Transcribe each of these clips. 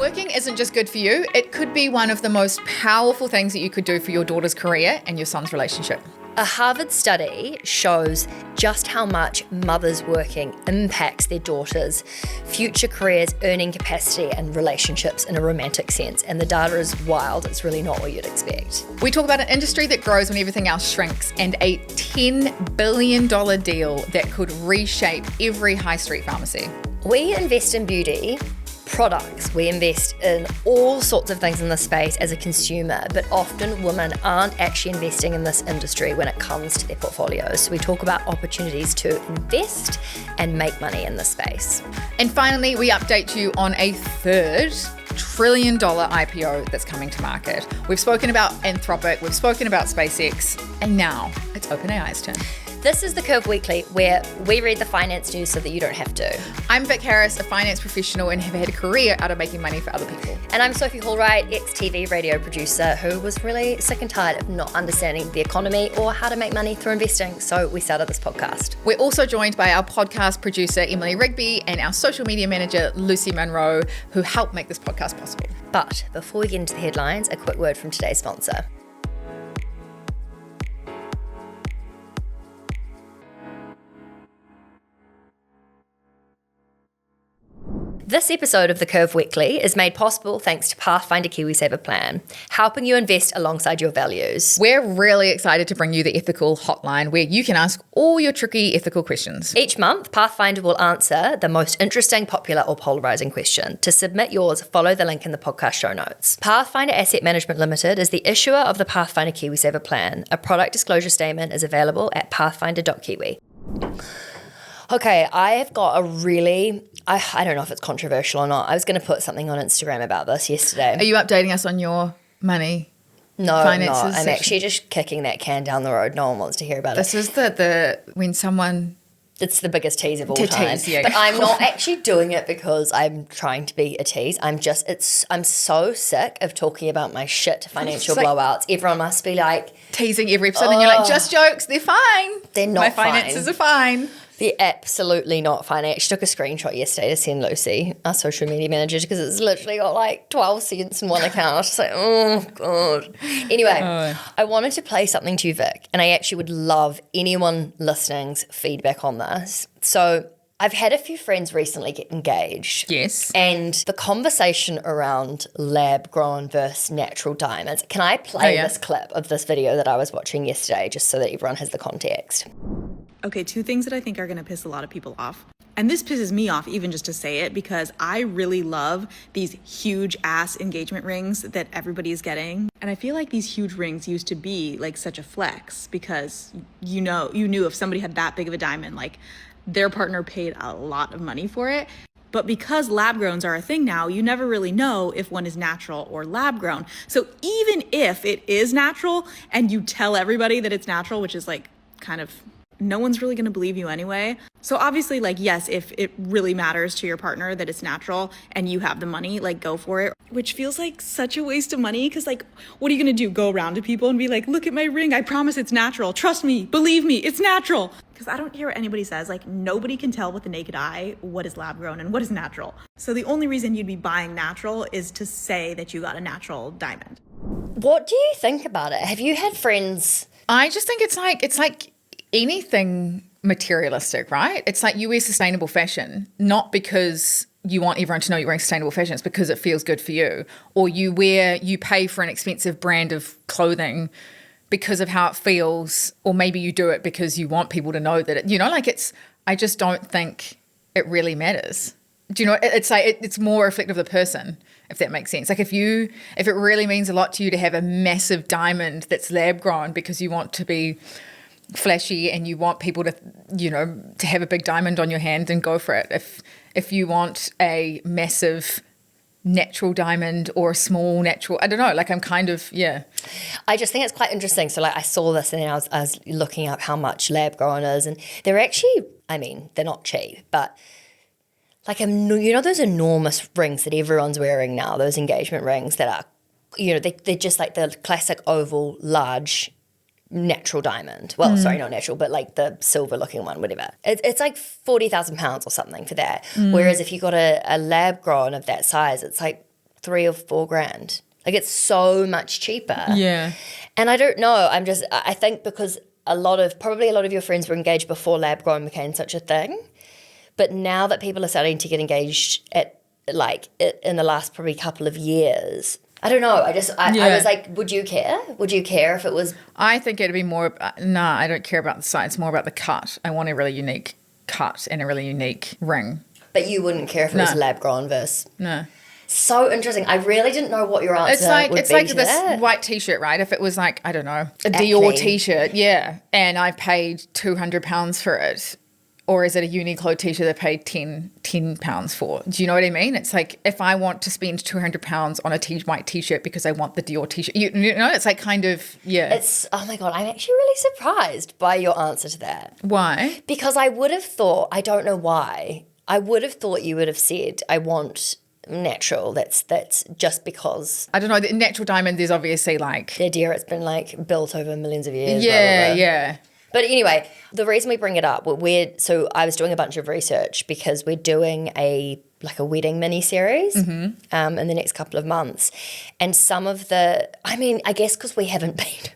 Working isn't just good for you, it could be one of the most powerful things that you could do for your daughter's career and your son's relationship. A Harvard study shows just how much mothers working impacts their daughters' future careers, earning capacity, and relationships in a romantic sense. And the data is wild. It's really not what you'd expect. We talk about an industry that grows when everything else shrinks and a $10 billion deal that could reshape every high street pharmacy. We invest in beauty products. We invest in all sorts of things in this space as a consumer, but often women aren't actually investing in this industry when it comes to their portfolios. So we talk about opportunities to invest and make money in this space. And finally, we update you on a $3 trillion IPO that's coming to market. We've spoken about Anthropic, we've spoken about SpaceX, and now it's OpenAI's turn. This is The Curve Weekly, where we read the finance news so that you don't have to. I'm Vic Harris, a finance professional and have had a career out of making money for other people. And I'm Sophie Hallwright, ex-TV radio producer who was really sick and tired of not understanding the economy or how to make money through investing. So we started this podcast. We're also joined by our podcast producer, Emily Rigby, and our social media manager, Lucy Monroe, who helped make this podcast possible. But before we get into the headlines, a quick word from today's sponsor. This episode of The Curve Weekly is made possible thanks to Pathfinder KiwiSaver Plan, helping you invest alongside your values. We're really excited to bring you the ethical hotline where you can ask all your tricky ethical questions. Each month, Pathfinder will answer the most interesting, popular, or polarizing question. To submit yours, follow the link in the podcast show notes. Pathfinder Asset Management Limited is the issuer of the Pathfinder KiwiSaver Plan. A product disclosure statement is available at pathfinder.kiwi. Okay, I have got a really... I don't know if it's controversial or not. I was going to put something on Instagram about this yesterday. Are you updating us on your money? No, finances? I'm actually just kicking that can down the road. No one wants to hear about this it. This is the when someone... It's the biggest tease of all time. Tease, yeah. But I'm not actually doing it because I'm trying to be a tease. I'm so sick of talking about my shit financial blowouts. Everyone must be like... teasing every episode and you're like, just jokes, they're fine. They're not My fine. finances are fine. They're absolutely not fine. I actually took a screenshot yesterday to send Lucy, our social media manager, because it's literally got like 12 cents in one account. I was just like, oh, God. Anyway, I wanted to play something to you, Vic, and I actually would love anyone listening's feedback on this. So I've had a few friends recently get engaged. Yes. And the conversation around lab-grown versus natural diamonds. Can I play this clip of this video that I was watching yesterday just so that everyone has the context? Okay, two things that I think are going to piss a lot of people off. And this pisses me off even just to say it because I really love these huge ass engagement rings that everybody is getting. And I feel like these huge rings used to be like such a flex because you knew if somebody had that big of a diamond, like their partner paid a lot of money for it. But because lab growns are a thing now, you never really know if one is natural or lab grown. So even if it is natural and you tell everybody that it's natural, which is like kind of... no one's really going to believe you anyway. So obviously, like, yes, if it really matters to your partner that it's natural and you have the money, like, go for it. Which feels like such a waste of money because, like, what are you going to do? Go around to people and be like, look at my ring. I promise it's natural. Trust me. Believe me. It's natural. Because I don't hear what anybody says. Like, nobody can tell with the naked eye what is lab grown and what is natural. So the only reason you'd be buying natural is to say that you got a natural diamond. What do you think about it? Have you had friends? I just think it's like anything materialistic, right? It's like you wear sustainable fashion, not because you want everyone to know you're wearing sustainable fashion, it's because it feels good for you. Or you pay for an expensive brand of clothing because of how it feels, or maybe you do it because you want people to know that I just don't think it really matters. Do you know, it's like, it's more reflective of the person, if that makes sense. Like if it really means a lot to you to have a massive diamond that's lab grown because you want to be flashy and you want people to, to have a big diamond on your hand, and go for it. If you want a massive natural diamond or a small natural, I don't know, like I'm kind of, yeah. I just think it's quite interesting. So like I saw this and then I was looking up how much lab grown is, and they're actually, they're not cheap, but like, those enormous rings that everyone's wearing now, those engagement rings that are, they're just like the classic oval, large, natural diamond. Well, sorry, not natural, but like the silver looking one, whatever. It's like £40,000 or something for that. Whereas if you got a lab grown of that size, it's like 3 or 4 grand. Like, it's so much cheaper. Yeah. And I don't know. I think because probably a lot of your friends were engaged before lab grown became such a thing. But now that people are starting to get engaged in the last probably couple of years, I don't know. I was like, would you care? Would you care if it was? I think it'd be more, I don't care about the size. It's more about the cut. I want a really unique cut and a really unique ring. But you wouldn't care if it was lab grown versus? No. So interesting. I really didn't know what your answer would be. It's like to this that. white T-shirt, right? If it was like, I don't know, a Acne. Dior T-shirt, yeah, and I paid £200 for it, or is it a Uniqlo T-shirt that I paid £10 for? Do you know what I mean? It's like if I want to spend £200 on a white T-shirt because I want the Dior T-shirt, you know, it's like kind of, yeah. It's, oh my God, I'm actually really surprised by your answer to that. Why? Because I would have thought, I don't know why, I would have thought you would have said, I want natural. That's just because. I don't know. The natural diamond is obviously like. The idea it's been like built over millions of years. Yeah, blah, blah, blah. yeah. But anyway, the reason we bring it up, so I was doing a bunch of research because we're doing a wedding mini-series in the next couple of months. And some of I guess because we haven't been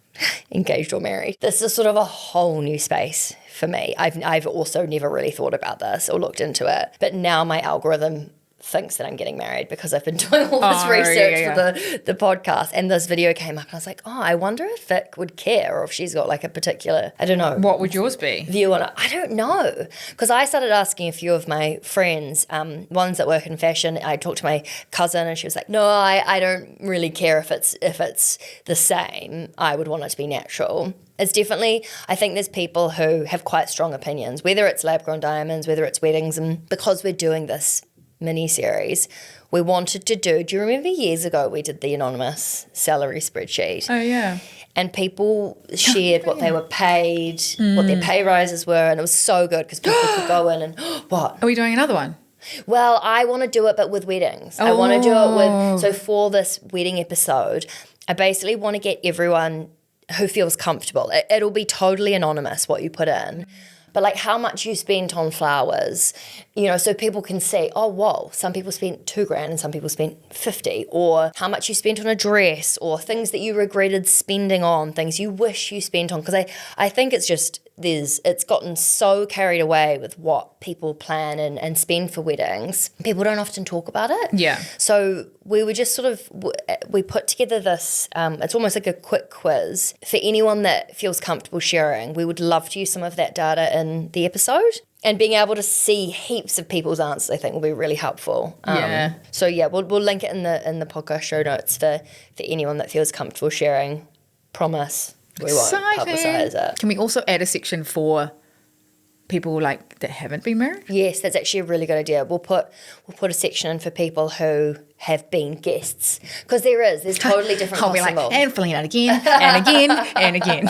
engaged or married, this is sort of a whole new space for me. I've also never really thought about this or looked into it. But now my algorithm thinks that I'm getting married because I've been doing all this research for the podcast, and this video came up and I was like, oh, I wonder if Vic would care or if she's got like a particular, I don't know. What would yours be? View on it. I don't know, because I started asking a few of my friends, ones that work in fashion. I talked to my cousin and she was like, no, I don't really care if it's the same. I would want it to be natural. It's definitely, I think there's people who have quite strong opinions, whether it's lab-grown diamonds, whether it's weddings, and because we're doing this mini-series, we wanted to do you remember years ago we did the anonymous salary spreadsheet? Oh, yeah. And people shared what they were paid, what their pay rises were, and it was so good because people could go in and, what? Are we doing another one? Well, I want to do it but with weddings. I want to do it with, so for this wedding episode, I basically want to get everyone who feels comfortable. It'll be totally anonymous what you put in. But like how much you spent on flowers, so people can see, oh, whoa, some people spent $2,000 and some people spent 50, or how much you spent on a dress, or things that you regretted spending on, things you wish you spent on. Because I think it's just, it's gotten so carried away with what people plan and spend for weddings. People don't often talk about it. Yeah. So we were just sort of, we put together this, it's almost like a quick quiz for anyone that feels comfortable sharing. We would love to use some of that data in the episode. And being able to see heaps of people's answers, I think, will be really helpful. Yeah. So yeah, we'll link it in the podcast show notes for anyone that feels comfortable sharing. Promise. We won't publicise it. Can we also add a section for people like that haven't been married? Yes, that's actually a really good idea. We'll put a section in for people who have been guests, because there's totally different I'll costs be like, involved. and filling out again and again and again.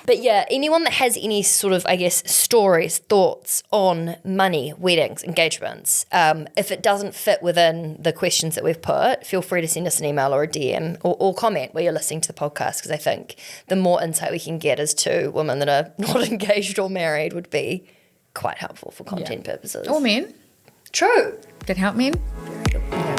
But yeah, anyone that has any sort of, I guess, stories, thoughts on money, weddings, engagements, if it doesn't fit within the questions that we've put, feel free to send us an email or a DM or comment where you're listening to the podcast, because I think the more insight we can get as to women that are not engaged or married would be quite helpful for content purposes. Or men. True. That help men. Very good. Yeah.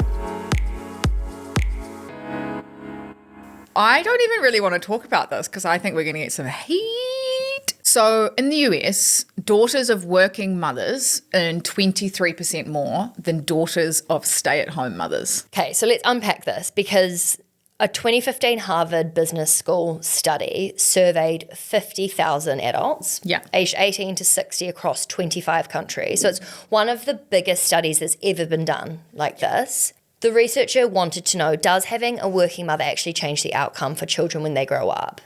I don't even really want to talk about this because I think we're going to get some heat. So in the US, daughters of working mothers earn 23% more than daughters of stay-at-home mothers. Okay, so let's unpack this, because a 2015 Harvard Business School study surveyed 50,000 adults aged 18 to 60 across 25 countries. So it's one of the biggest studies that's ever been done like this. The researcher wanted to know, does having a working mother actually change the outcome for children when they grow up?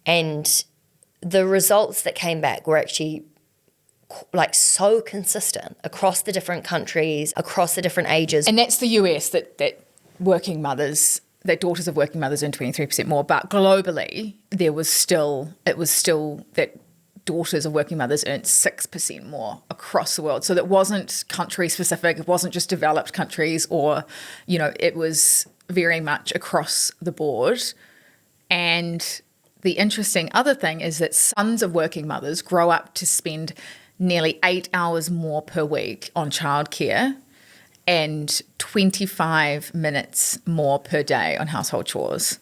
And the results that came back were actually like so consistent across the different countries, across the different ages. And that's the US, that working mothers, that daughters of working mothers earn 23% more. But globally, it was still that daughters of working mothers earned 6% more across the world. So that wasn't country specific. It wasn't just developed countries, or, it was very much across the board. And the interesting other thing is that sons of working mothers grow up to spend nearly 8 hours more per week on childcare, and 25 minutes more per day on household chores.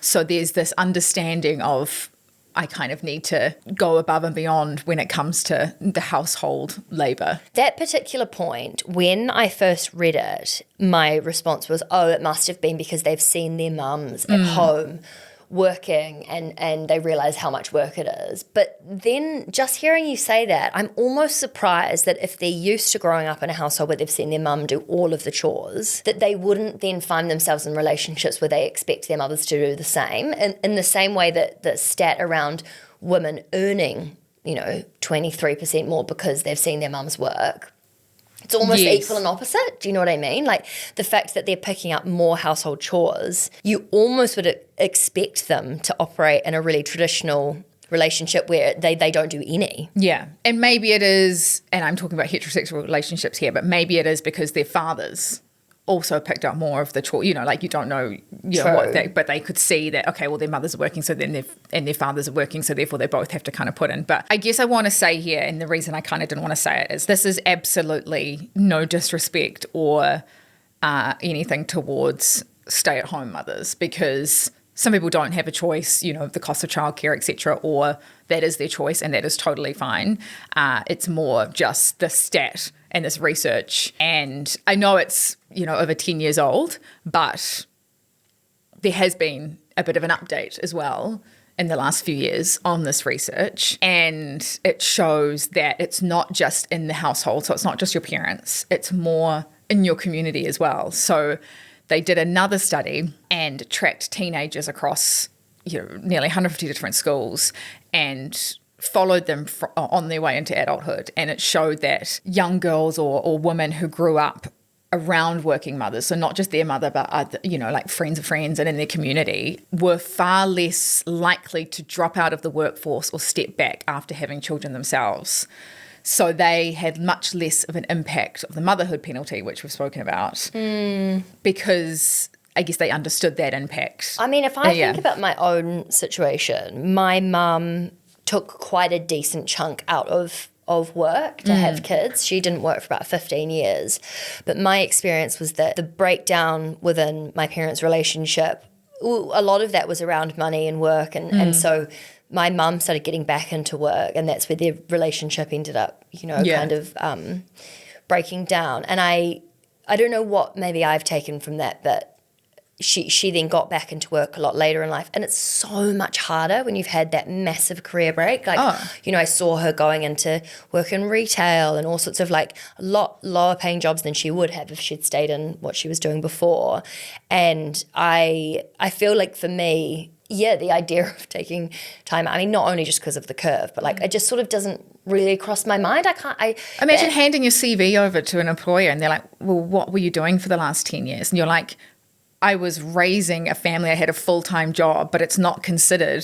So there's this understanding of I kind of need to go above and beyond when it comes to the household labour. That particular point, when I first read it, my response was, oh, it must have been because they've seen their mums at home working and they realise how much work it is. But then just hearing you say that, I'm almost surprised that if they're used to growing up in a household where they've seen their mum do all of the chores, that they wouldn't then find themselves in relationships where they expect their mothers to do the same. And in the same way that the stat around women earning, 23% more because they've seen their mums work, it's almost equal and opposite. Do you know what I mean? Like the fact that they're picking up more household chores, you almost would expect them to operate in a really traditional relationship where they don't do any. Yeah. And maybe it is, and I'm talking about heterosexual relationships here, but maybe it is because their fathers also picked up more of the chore, you don't know, what but they could see that, okay, well, their mothers are working, so then their fathers are working, so therefore they both have to kind of put in. But I guess I want to say here, and the reason I kind of didn't want to say it is this is absolutely no disrespect or anything towards stay-at-home mothers, because some people don't have a choice, the cost of childcare, etc., or that is their choice and that is totally fine. It's more just the stat and this research. And I know it's, over 10 years old, but there has been a bit of an update as well in the last few years on this research. And it shows that it's not just in the household, so it's not just your parents, it's more in your community as well. So they did another study and tracked teenagers across nearly 150 different schools and followed them on their way into adulthood. And it showed that young girls or women who grew up around working mothers, so not just their mother, but other, like friends of friends and in their community, were far less likely to drop out of the workforce or step back after having children themselves. So they had much less of an impact of the motherhood penalty, which we've spoken about, because I guess they understood that impact. I mean, if I think about my own situation, my mum took quite a decent chunk out of work to have kids. She didn't work for about 15 years. But my experience was that the breakdown within my parents' relationship, a lot of that was around money and work. And so my mum started getting back into work, and that's where their relationship ended up, kind of breaking down. And I don't know what maybe I've taken from that, but she then got back into work a lot later in life. And it's so much harder when you've had that massive career break. Like, I saw her going into work in retail and all sorts of a lot lower paying jobs than she would have if she'd stayed in what she was doing before. And I feel like for me, the idea of taking time, I mean, not only just because of the curve, but it just sort of doesn't really cross my mind. Imagine handing your CV over to an employer and they're like, well, what were you doing for the last 10 years? And you're like, I was raising a family. I had a full-time job, but it's not considered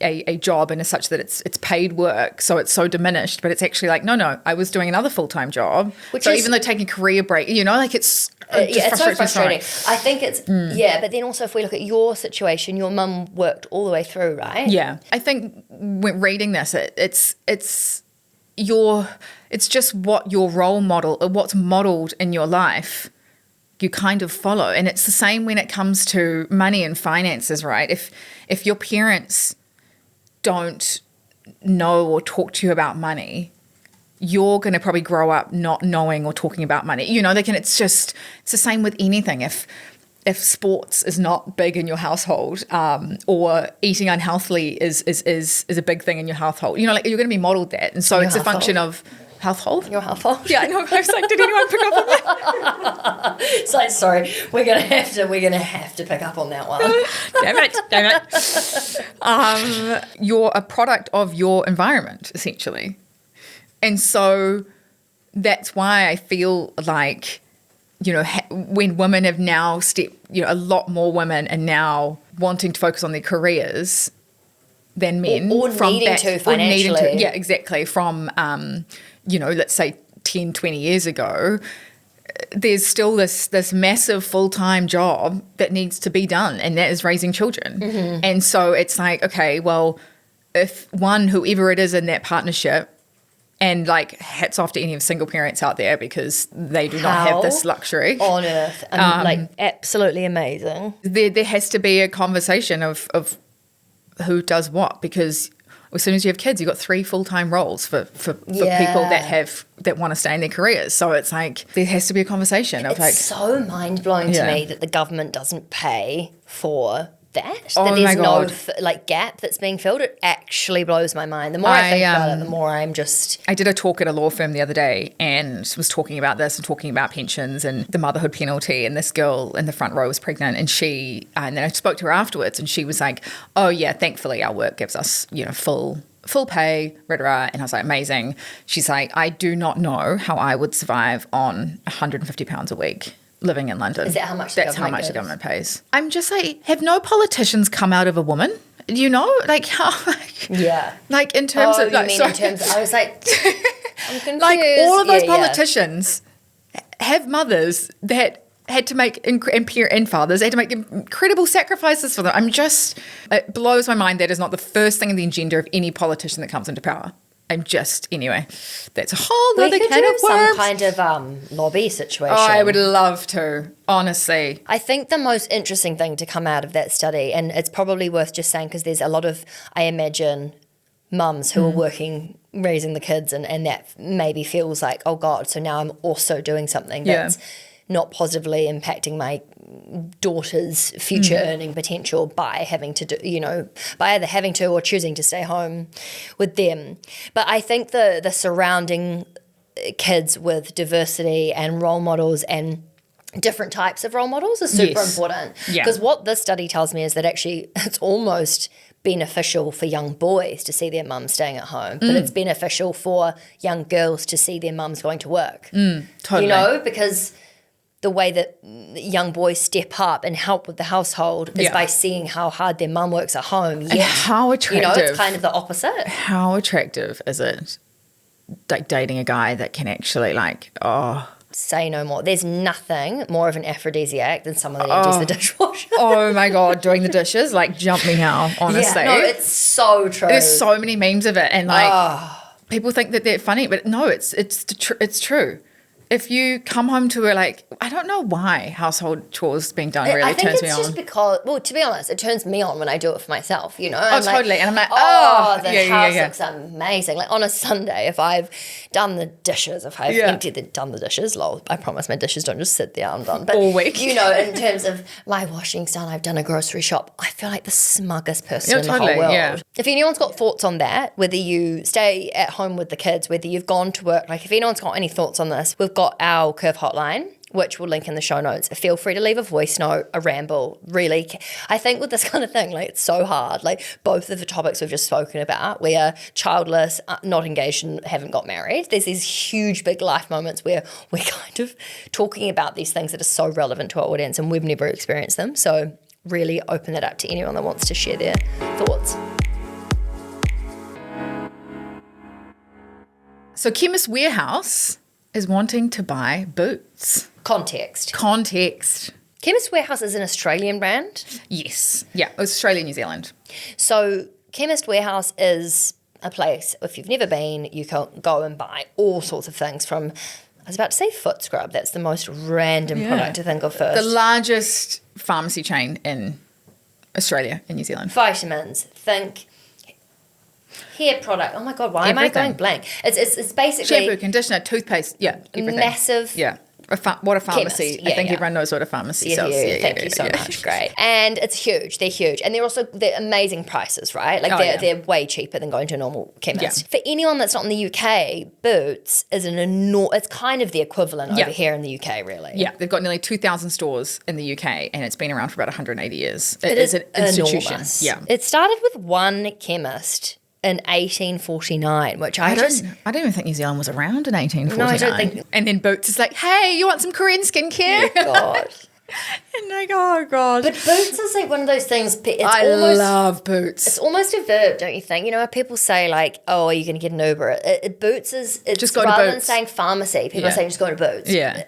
a job in as such that it's paid work. So it's so diminished, but it's actually like, no, I was doing another full-time job. Even though taking a career break, it's it's so frustrating. I think it's, but then also if we look at your situation, your mum worked all the way through, right? Yeah. I think when reading this, it's just what your role model, or what's modeled in your life, you kind of follow. And it's the same when it comes to money and finances, right? If your parents don't know or talk to you about money, you're going to probably grow up not knowing or talking about money. It's the same with anything. If sports is not big in your household, or eating unhealthily is a big thing in your household, you're going to be modeled that. And so it's a function of household. Your household. Yeah, I know. I was like, did anyone pick up on that? So sorry, we're gonna have to pick up on that one. Damn it. You're a product of your environment, essentially, and so that's why I feel like, when women have now stepped, a lot more women are now wanting to focus on their careers than men, or needing to financially. Yeah, exactly. From let's say 10, 20 years ago, there's still this massive full-time job that needs to be done, and that is raising children. And so it's like, okay, well, if whoever it is in that partnership, And like hats off to any of single parents out there because they do not have this luxury. On earth. Like absolutely amazing. There has to be a conversation of who does what, because as soon as you have kids, you've got 3 full-time roles for people that want to stay in their careers. So it's like there has to be a conversation of It's so mind-blowing to me that the government doesn't pay for that. Oh that there's my God. no gap that's being filled. It actually blows my mind. The more I think about it, the more I'm just... I did a talk at a law firm the other day and was talking about this and talking about pensions and the motherhood penalty, and this girl in the front row was pregnant, and then I spoke to her afterwards, and she was like, oh yeah, thankfully our work gives us, full pay, rah. And I was like, amazing. She's like, I do not know how I would survive on £150 a week living in London. Is that how much That's how much the government pays. I'm just like, have no politicians come out of a woman? Like how? Like in terms of, like, in terms of, I was like, I'm confused. like all of those politicians have mothers that had to make and fathers had to make incredible sacrifices for them. It blows my mind. That is not the first thing in the agenda of any politician that comes into power. Anyway, that's a whole other can of worms. Some kind of lobby situation. Oh, I would love to, honestly. I think the most interesting thing to come out of that study, and it's probably worth just saying because there's a lot of, I imagine, mums who are working, raising the kids, and that maybe feels like, oh God, so now I'm also doing something that's not positively impacting my daughter's future earning potential by having to do, by either having to or choosing to stay home with them. But I think the surrounding kids with diversity and role models and different types of role models is super important. Because what this study tells me is that actually it's almost beneficial for young boys to see their mums staying at home, but it's beneficial for young girls to see their mums going to work. Totally. Because the way that young boys step up and help with the household is by seeing how hard their mum works at home. And how attractive. It's kind of the opposite. How attractive is it, like dating a guy that can actually say no more. There's nothing more of an aphrodisiac than someone that empties the dishwasher. Oh my God, doing the dishes, like jump me now, honestly. Yeah, no, it's so true. There's so many memes of it, and people think that they're funny, but no, it's true. If you come home to I don't know why household chores being done really turns me on. I think it's just because, well, to be honest, it turns me on when I do it for myself, Oh, totally. And I'm like, the house looks amazing. Like on a Sunday, if I've done the dishes, if I've done the dishes, lol, I promise my dishes don't just sit there undone. But, all week. in terms of my washing's done, I've done a grocery shop, I feel like the smuggest person in the whole world. Yeah. If anyone's got thoughts on that, whether you stay at home with the kids, whether you've gone to work, if anyone's got any thoughts on this, we've got our Curve hotline, which we'll link in the show notes. Feel free to leave a voice note, a ramble. Really, I think with this kind of thing, it's so hard. Both of the topics we've just spoken about, we are childless, not engaged, and haven't got married. There's these huge, big life moments where we're kind of talking about these things that are so relevant to our audience, and we've never experienced them. So really open that up to anyone that wants to share their thoughts. So Chemist Warehouse is wanting to buy Boots. Context. Chemist Warehouse is an Australian brand? Yes. Yeah, Australia, New Zealand. So Chemist Warehouse is a place, if you've never been, you can go and buy all sorts of things from, I was about to say foot scrub. That's the most random product to think of first. The largest pharmacy chain in Australia and New Zealand. Vitamins, think hair product. Oh my God, why am I going blank? It's basically shampoo, conditioner, toothpaste. Yeah, everything. Massive. Yeah. What a pharmacy. Chemist. I think everyone knows what a pharmacy sells. Thank you so much. Great. And it's huge. They're huge. And they're amazing prices, right? They're way cheaper than going to a normal chemist. For anyone that's not in the UK, Boots is it's kind of the equivalent over here in the UK, really. Yeah, they've got nearly 2,000 stores in the UK, and it's been around for about 180 years. It is an institution. Enormous. Yeah. It started with one chemist in 1849, which I don't even think New Zealand was around in 1849. No, I don't think. And then Boots is like, hey, you want some Korean skincare? God. And like, oh God. But boots is like one of those things. I love boots. It's almost a verb, don't you think? You know, people say like, "Oh, are you going to get an Uber?" Boots is just go to rather Boots. than saying pharmacy. People are saying just go to Boots. Yeah.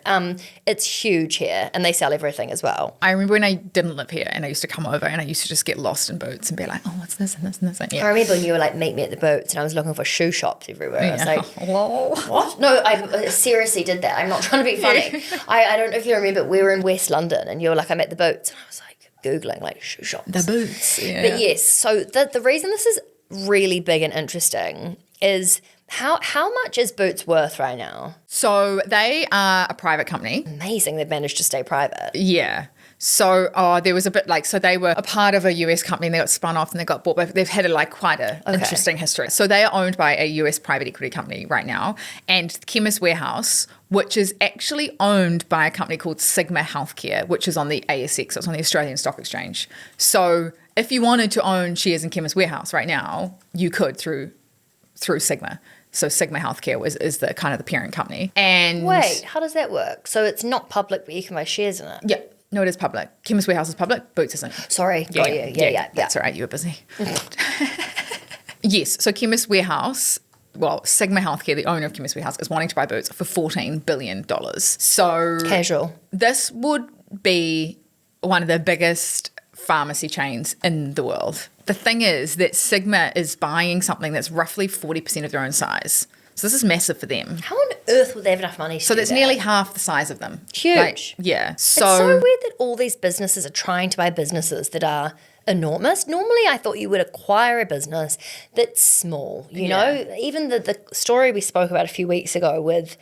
It's huge here, and they sell everything as well. I remember when I didn't live here, and I used to come over, and I used to just get lost in Boots and be like, "Oh, what's this and this and this?" And I remember when you were like, "Meet me at the Boots," and I was looking for shoe shops everywhere. I was like, Whoa. "What?" No, I seriously did that. I'm not trying to be funny. I don't know if you remember, we were in West London, and you were like, "I'm at the Boots," and I was like Googling like shoe shops. The Boots. Yeah. But yes, so the reason this is really big and interesting is how much is Boots worth right now? So they are a private company. Amazing, they've managed to stay private. Yeah. So there was a bit like, so they were a part of a US company and they got spun off and they got bought, but they've had quite an interesting history. So they are owned by a US private equity company right now, and Chemist Warehouse, which is actually owned by a company called Sigma Healthcare, which is on the ASX, so it's on the Australian Stock Exchange. So if you wanted to own shares in Chemist Warehouse right now, you could through Sigma. So Sigma Healthcare is the kind of the parent company. And Wait, how does that work? So it's not public, but you can buy shares in it? yeah. No, it is public. Chemist Warehouse is public. Boots isn't. Sorry, got you. Yeah. That's all right. You were busy. Yes. So Chemist Warehouse, well, Sigma Healthcare, the owner of Chemist Warehouse, is wanting to buy Boots for $14 billion. So Casual. this would be one of the biggest pharmacy chains in the world. The thing is that Sigma is buying something that's roughly 40% of their own size. So this is massive for them. How on earth would they have enough money to So do that's that? nearly half the size of them. Huge. Like, yeah. It's so weird that all these businesses are trying to buy businesses that are enormous. Normally, I thought you would acquire a business that's small. You know, even the story we spoke about a few weeks ago with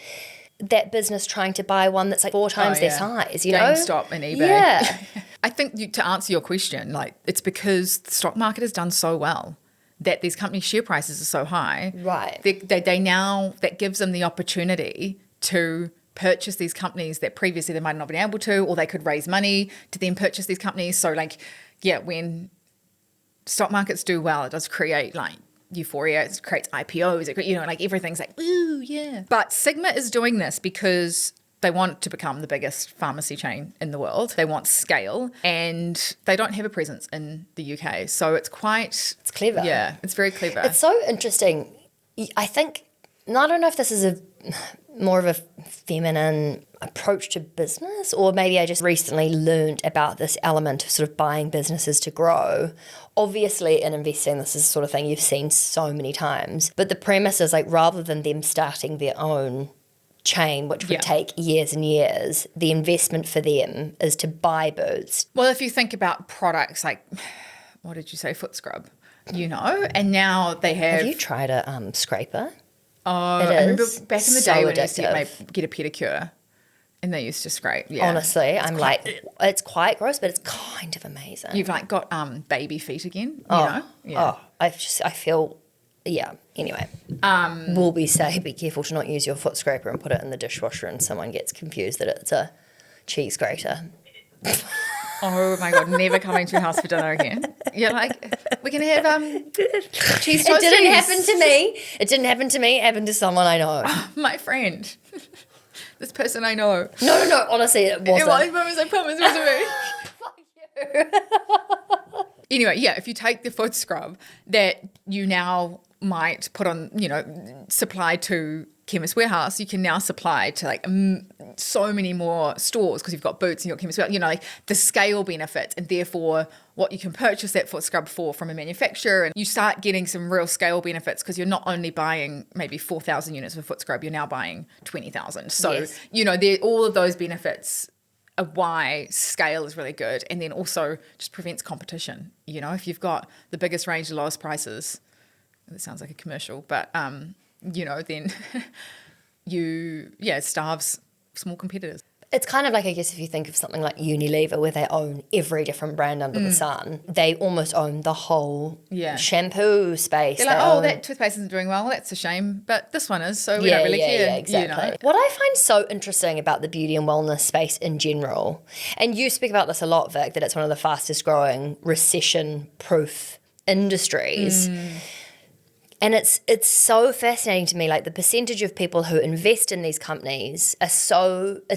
that business trying to buy one that's like 4 times their size. You know, GameStop and eBay. Yeah. I think to answer your question, like it's because the stock market has done so well that these company share prices are so high. Right. They now, that gives them the opportunity to purchase these companies that previously they might not have been able to, or they could raise money to then purchase these companies. So like, yeah, when stock markets do well, it does create like euphoria, it creates IPOs, like everything's like, ooh, yeah. But Sigma is doing this because they want to become the biggest pharmacy chain in the world. They want scale, and they don't have a presence in the UK. So it's clever. Yeah, it's very clever. It's so interesting. I think, I don't know if this is more of a feminine approach to business, or maybe I just recently learned about this element of sort of buying businesses to grow. Obviously, in investing, this is the sort of thing you've seen so many times. But the premise is like, rather than them starting their own chain, which would take years and years, the investment for them is to buy Boots. Well, if you think about products like, what did you say, foot scrub, and now they have... Have you tried a scraper? Oh, I remember back in the day when I used addictive. to get a pedicure and they used to scrape. Yeah. Honestly, it's quite gross, but it's kind of amazing. You've like got baby feet again, you know? Yeah. Oh, I feel, yeah. Anyway, will we say be careful to not use your foot scraper and put it in the dishwasher and someone gets confused that it's a cheese grater. Oh my God, never coming to your house for dinner again. You're like, we're going to have cheese toasties. It didn't happen to me. It didn't happen to me. It happened to someone I know. My friend. This person I know. No, honestly, it wasn't. I promise it wasn't me. Fuck you. Anyway, yeah, if you take the foot scrub that you now might put on, supply to Chemist Warehouse, you can now supply to like so many more stores because you've got Boots and you've got Chemist Warehouse, like the scale benefits, and therefore what you can purchase that foot scrub for from a manufacturer, and you start getting some real scale benefits because you're not only buying maybe 4,000 units of a foot scrub, you're now buying 20,000. So, yes. All of those benefits of why scale is really good, and then also just prevents competition. If you've got the biggest range, the lowest prices, that sounds like a commercial, but then it starves small competitors. It's kind of like, I guess, if you think of something like Unilever, where they own every different brand under the sun, they almost own the whole shampoo space. They're like, that toothpaste isn't doing well. That's a shame, but this one is, so we don't really care. Yeah, exactly. What I find so interesting about the beauty and wellness space in general, and you speak about this a lot, Vic, that it's one of the fastest growing recession-proof industries, And it's so fascinating to me, like the percentage of people who invest in these companies it's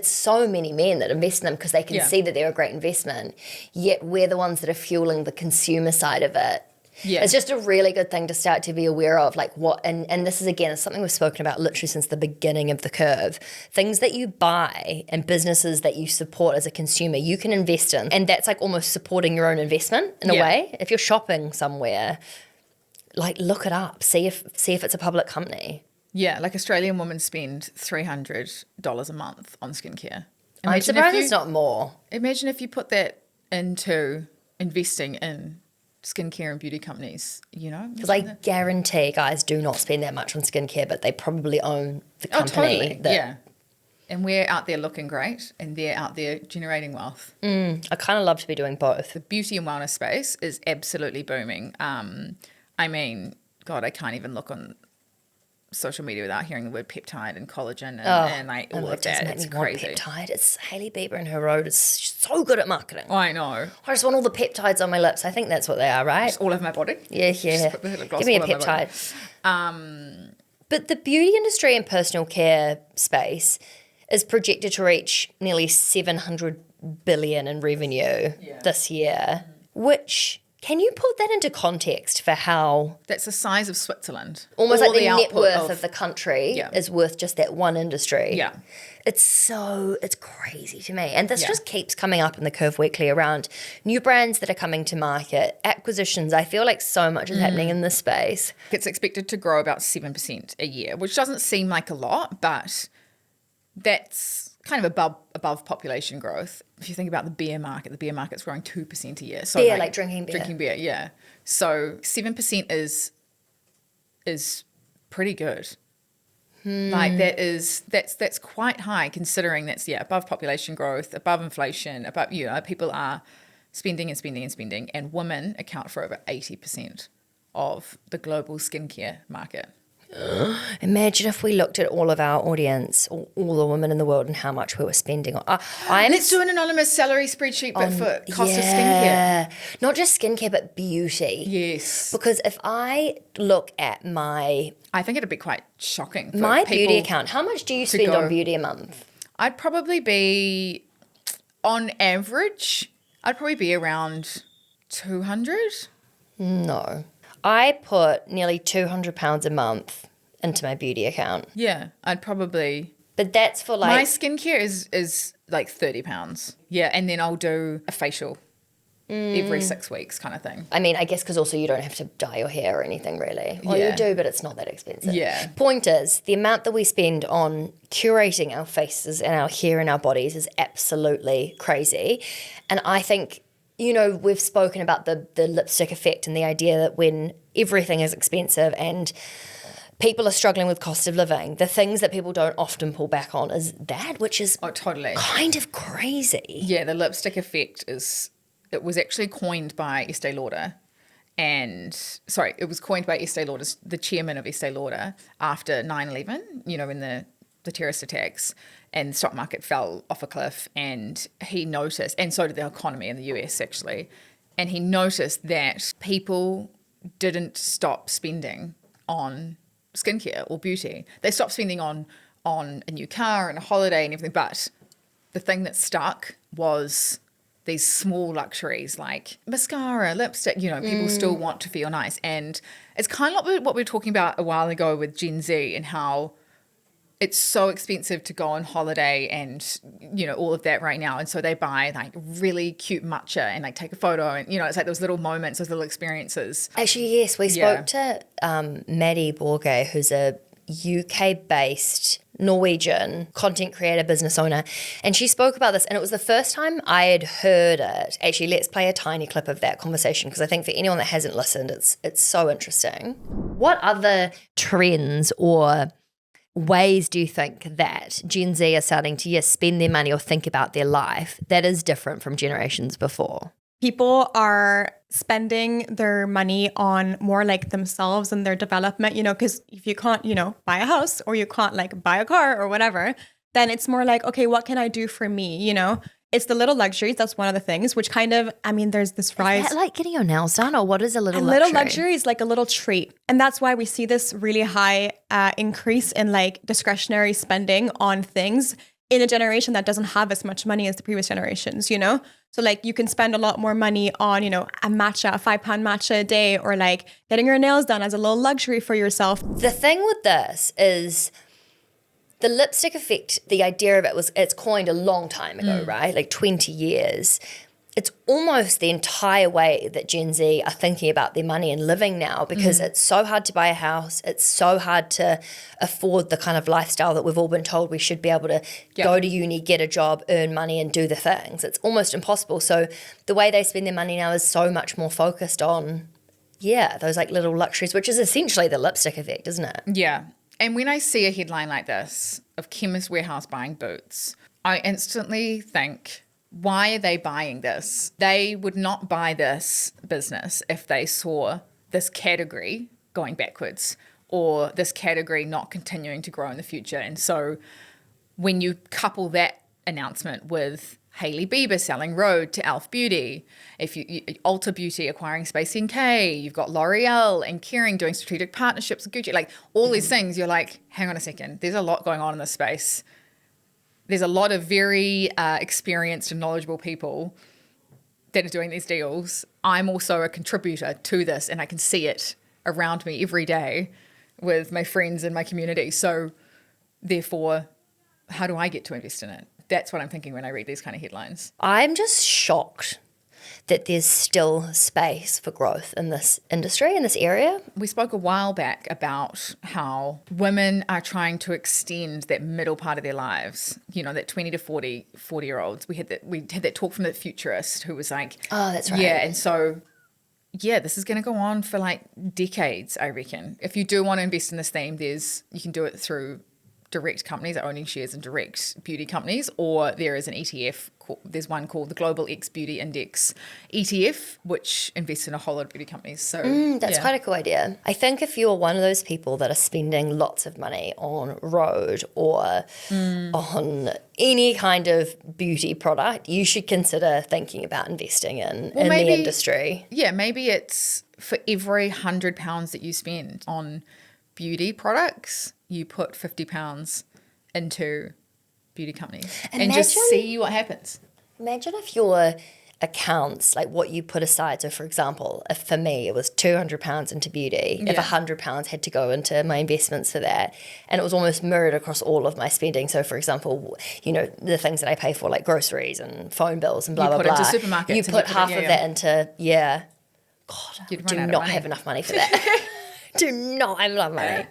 so many men that invest in them because they can see that they're a great investment, yet we're the ones that are fueling the consumer side of it. Yeah. It's just a really good thing to start to be aware of, like what, and this is again, it's something we've spoken about literally since the beginning of the curve. Things that you buy and businesses that you support as a consumer, you can invest in. And that's like almost supporting your own investment in a way. If you're shopping somewhere, like look it up, see if it's a public company. Yeah, like Australian women spend $300 a month on skincare. I'm surprised it's not more. Imagine if you put that into investing in skincare and beauty companies, you know? Because I guarantee guys do not spend that much on skincare, but they probably own the company. Totally. And we're out there looking great and they're out there generating wealth. I kind of love to be doing both. The beauty and wellness space is absolutely booming. I mean, God, I can't even look on social media without hearing the word peptide and collagen and like all of that. It's crazy. Peptide. It's Hailey Bieber and her road is so good at marketing. I know. I just want all the peptides on my lips. I think that's what they are, right? Just all over my body. Yeah. Give me a peptide. But the beauty industry and personal care space is projected to reach nearly $700 billion in revenue this year, which... Can you put that into context for how... That's the size of Switzerland. Almost like the net worth of the country is worth just that one industry. Yeah. It's crazy to me. And this just keeps coming up in the Curve Weekly around new brands that are coming to market, acquisitions. I feel like so much is happening in this space. It's expected to grow about 7% a year, which doesn't seem like a lot, but that's kind of above population growth. If you think about the beer market's growing 2% a year. So beer, like drinking beer. Drinking beer, yeah. So 7% is pretty good. Like that's quite high considering that's above population growth, above inflation, above people are spending and spending and spending, and women account for over 80% of the global skincare market. Imagine if we looked at all of our audience, all the women in the world, and how much we were spending on. Let's do an anonymous salary spreadsheet, but for cost of skincare. Not just skincare, but beauty. Yes. Because if I look at I think it'd be quite shocking. For my beauty account, how much do you spend on beauty a month? I'd probably be, on average, around 200. No. I put nearly £200 a month into my beauty account. Yeah, I'd probably... But that's for like... My skincare is like £30. Yeah, and then I'll do a facial every 6 weeks kind of thing. I mean, I guess because also you don't have to dye your hair or anything really. Well, you do, but it's not that expensive. Yeah. Point is, the amount that we spend on curating our faces and our hair and our bodies is absolutely crazy. And I think... we've spoken about the lipstick effect and the idea that when everything is expensive and people are struggling with cost of living, the things that people don't often pull back on is that, which is totally kind of crazy. Yeah, the lipstick effect it was actually coined by Estee Lauder. It was coined by Estee Lauder, the chairman of Estee Lauder, after 9/11, when the terrorist attacks, and the stock market fell off a cliff, and he noticed, and so did the economy in the US actually, and he noticed that people didn't stop spending on skincare or beauty. They stopped spending on a new car and a holiday and everything, but the thing that stuck was these small luxuries like mascara, lipstick, people still want to feel nice. And it's kind of like what we were talking about a while ago with Gen Z and how it's so expensive to go on holiday and, all of that right now. And so they buy like really cute matcha and like take a photo and, it's like those little moments, those little experiences. Actually, yes, we spoke to Maddie Borge, who's a UK-based Norwegian content creator, business owner, and she spoke about this, and it was the first time I had heard it. Actually, let's play a tiny clip of that conversation because I think for anyone that hasn't listened, it's so interesting. What other trends or ways do you think that Gen Z are starting to spend their money or think about their life that is different from generations before? People are spending their money on more like themselves and their development, because if you can't, buy a house or you can't like buy a car or whatever, then it's more like, okay, what can I do for me? it's the little luxuries. That's one of the things, which kind of, I mean, there's this rise. Is that like getting your nails done, or what is a little A luxury? little luxury is like a little treat. And that's why we see this really high increase in like discretionary spending on things in a generation that doesn't have as much money as the previous generations, you know? So like you can spend a lot more money on, you know, a matcha, a £5 matcha a day, or like getting your nails done as a little luxury for yourself. The thing with this is the lipstick effect, the idea of it's coined a long time ago, right? Like 20 years. It's almost the entire way that Gen Z are thinking about their money and living now, because it's so hard to buy a house. It's so hard to afford the kind of lifestyle that we've all been told we should be able to go to uni, get a job, earn money and do the things. It's almost impossible. So the way they spend their money now is so much more focused on, those like little luxuries, which is essentially the lipstick effect, isn't it? Yeah. And when I see a headline like this of Chemist Warehouse buying boots, I instantly think, why are they buying this? They would not buy this business if they saw this category going backwards or this category not continuing to grow in the future. And so when you couple that announcement with Hailey Bieber selling Rhode to Elf Beauty, if you Ulta Beauty acquiring Space NK, you've got L'Oreal and Kering doing strategic partnerships with Gucci, like all these things, you're like, hang on a second, there's a lot going on in this space. There's a lot of very experienced and knowledgeable people that are doing these deals. I'm also a contributor to this, and I can see it around me every day with my friends and my community. So therefore, how do I get to invest in it? That's what I'm thinking when I read these kind of headlines. I'm just shocked that there's still space for growth in this industry, in this area. We spoke a while back about how women are trying to extend that middle part of their lives, you know, that 20 to 40-year-olds. We had that talk from the futurist who was like, oh, that's right. Yeah, and so, this is going to go on for like decades, I reckon. If you do want to invest in this theme, you can do it through direct companies owning shares in direct beauty companies, or there is an ETF. There's one called the Global X Beauty Index ETF, which invests in a whole lot of beauty companies. So that's quite a cool idea. I think if you're one of those people that are spending lots of money on Rhode or on any kind of beauty product, you should consider thinking about investing in the industry. Yeah, maybe it's for every £100 that you spend on beauty products, you put £50 into beauty companies and just see what happens. Imagine if your accounts, like what you put aside. So, for example, if for me it was £200 into beauty, if £100 had to go into my investments for that, and it was almost mirrored across all of my spending. So, for example, you know, the things that I pay for, like groceries and phone bills and blah, blah, blah. You put into supermarkets. You put half of that into, God, I do not have enough money for that. Do not have enough money.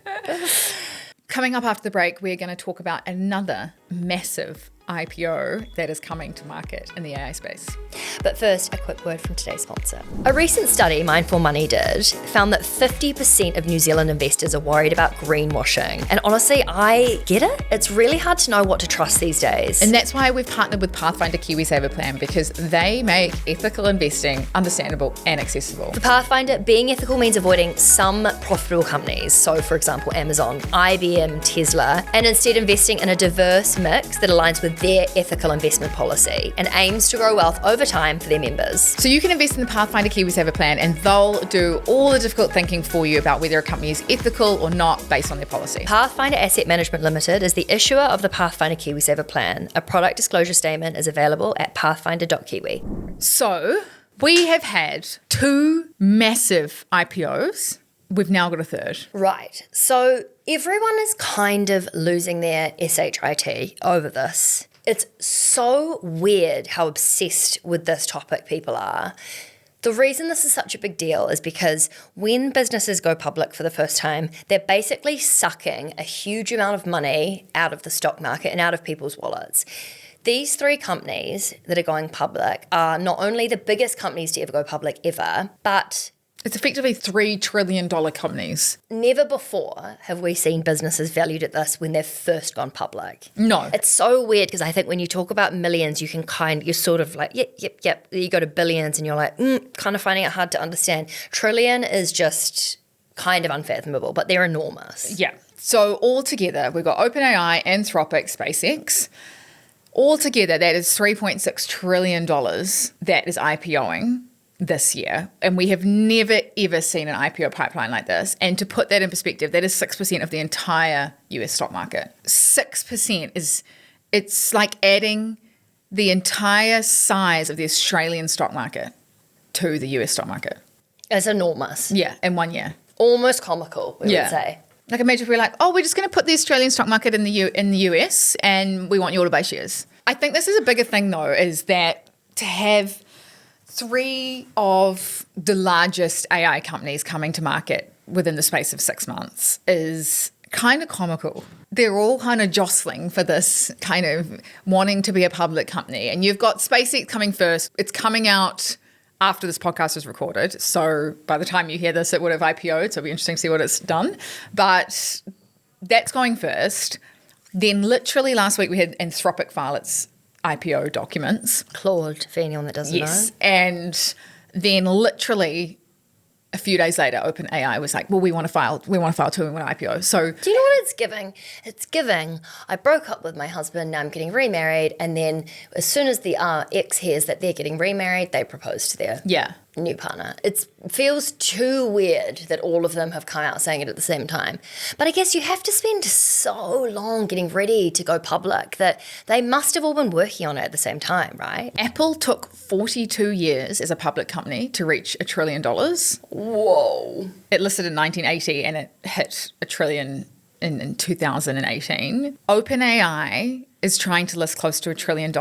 Coming up after the break, we're going to talk about another massive IPO that is coming to market in the AI space. But first, a quick word from today's sponsor. A recent study Mindful Money did found that 50% of New Zealand investors are worried about greenwashing. And honestly, I get it. It's really hard to know what to trust these days. And that's why we've partnered with Pathfinder KiwiSaver Plan, because they make ethical investing understandable and accessible. For Pathfinder, being ethical means avoiding some profitable companies. So, for example, Amazon, IBM, Tesla, and instead investing in a diverse mix that aligns with their ethical investment policy and aims to grow wealth over time for their members. So you can invest in the Pathfinder KiwiSaver Plan, and they'll do all the difficult thinking for you about whether a company is ethical or not based on their policy. Pathfinder Asset Management Limited is the issuer of the Pathfinder KiwiSaver Plan. A product disclosure statement is available at pathfinder.kiwi. So we have had 2 massive IPOs. We've now got a third. Right. So everyone is kind of losing their SHIT over this. It's so weird how obsessed with this topic people are. The reason this is such a big deal is because when businesses go public for the first time, they're basically sucking a huge amount of money out of the stock market and out of people's wallets. These 3 companies that are going public are not only the biggest companies to ever go public ever, but it's effectively $3 trillion companies. Never before have we seen businesses valued at this when they've first gone public. No. It's so weird because I think when you talk about millions, you're sort of like, yep. You go to billions and you're like, kind of finding it hard to understand. Trillion is just kind of unfathomable, but they're enormous. Yeah. So all together, we've got OpenAI, Anthropic, SpaceX. Altogether, that is $3.6 trillion that is IPOing this year. And we have never, ever seen an IPO pipeline like this. And to put that in perspective, that is 6% of the entire US stock market. 6% it's like adding the entire size of the Australian stock market to the US stock market. It's enormous. Yeah, in 1 year. Almost comical, we would say. Like imagine if we're like, we're just going to put the Australian stock market in the US and we want you all to buy shares. I think this is a bigger thing though, is that to have 3 of the largest AI companies coming to market within the space of 6 months is kind of comical. They're all kind of jostling for this kind of wanting to be a public company. And you've got SpaceX coming first. It's coming out after this podcast is recorded. So by the time you hear this, it would have IPO'd. So it'll be interesting to see what it's done. But that's going first. Then literally last week we had Anthropic file its IPO documents. Claude, for anyone that doesn't know. And then literally a few days later, OpenAI was like, well, we want to file too, we want to IPO. So do you know what it's giving? It's giving, I broke up with my husband, now I'm getting remarried, and then as soon as the ex hears that they're getting remarried, they propose to their new partner. It feels too weird that all of them have come out saying it at the same time. But I guess you have to spend so long getting ready to go public that they must have all been working on it at the same time, right? Apple took 42 years as a public company to reach $1 trillion. Whoa. It listed in 1980 and it hit $1 trillion in 2018. OpenAI is trying to list close to $1 trillion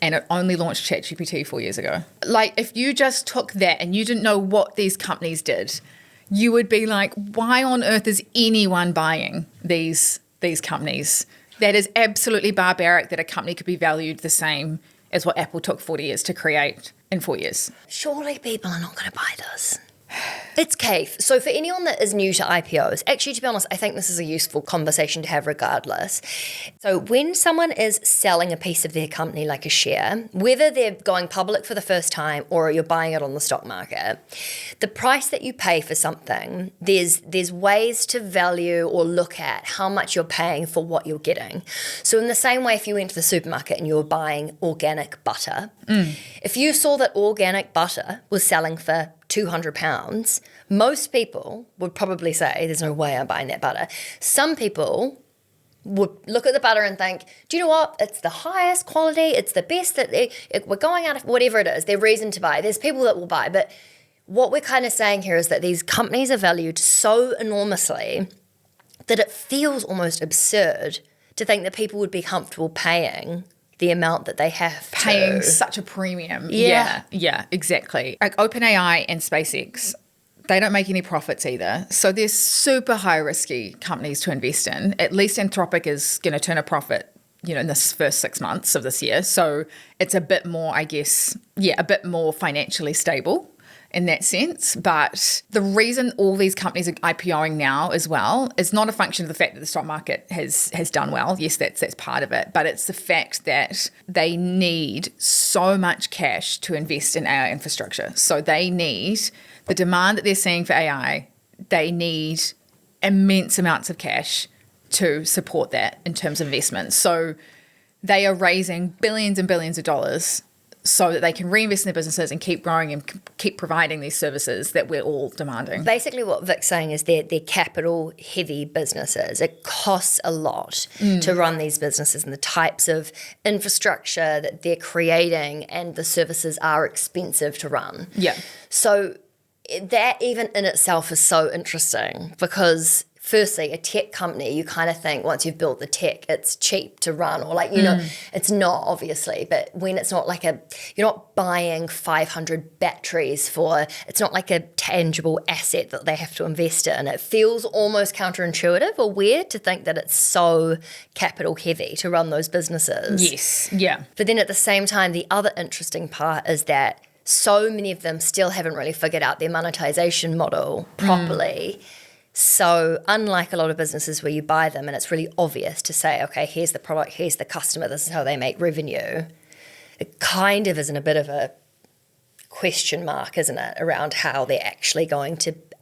and it only launched ChatGPT 4 years ago. Like if you just took that and you didn't know what these companies did, you would be like, why on earth is anyone buying these companies? That is absolutely barbaric that a company could be valued the same as what Apple took 40 years to create in 4 years. Surely people are not going to buy this. It's cave. So for anyone that is new to IPOs, actually, to be honest, I think this is a useful conversation to have regardless. So when someone is selling a piece of their company, like a share, whether they're going public for the first time or you're buying it on the stock market, the price that you pay for something, there's ways to value or look at how much you're paying for what you're getting. So in the same way, if you went to the supermarket and you were buying organic butter, if you saw that organic butter was selling for £200, most people would probably say, there's no way I'm buying that butter. Some people would look at the butter and think, do you know what? It's the highest quality. It's the best that we're going out of, whatever it is, their reason to buy. There's people that will buy. But what we're kind of saying here is that these companies are valued so enormously that it feels almost absurd to think that people would be comfortable paying the amount that they have paying such a premium. Yeah, exactly. Like OpenAI and SpaceX, they don't make any profits either. So they're super high risky companies to invest in. At least Anthropic is going to turn a profit, in this first 6 months of this year. So it's a bit more, I guess, a bit more financially stable in that sense. But the reason all these companies are IPOing now as well is not a function of the fact that the stock market has done well. Yes, that's part of it. But it's the fact that they need so much cash to invest in AI infrastructure. So they need the demand that they're seeing for AI. They need immense amounts of cash to support that in terms of investment. So they are raising billions and billions of dollars so that they can reinvest in their businesses and keep growing and keep providing these services that we're all demanding. Basically what Vic's saying is they're capital-heavy businesses. It costs a lot to run these businesses, and the types of infrastructure that they're creating and the services are expensive to run. Yeah. So that even in itself is so interesting because firstly, a tech company, you kind of think once you've built the tech, it's cheap to run or it's not obviously, but when it's not like you're not buying 500 batteries it's not like a tangible asset that they have to invest in. It feels almost counterintuitive or weird to think that it's so capital heavy to run those businesses. Yes, yeah. But then at the same time, the other interesting part is that so many of them still haven't really figured out their monetization model properly. So unlike a lot of businesses where you buy them and it's really obvious to say, okay, here's the product, here's the customer, this is how they make revenue, it kind of is in a bit of a question mark, isn't it, around how they're actually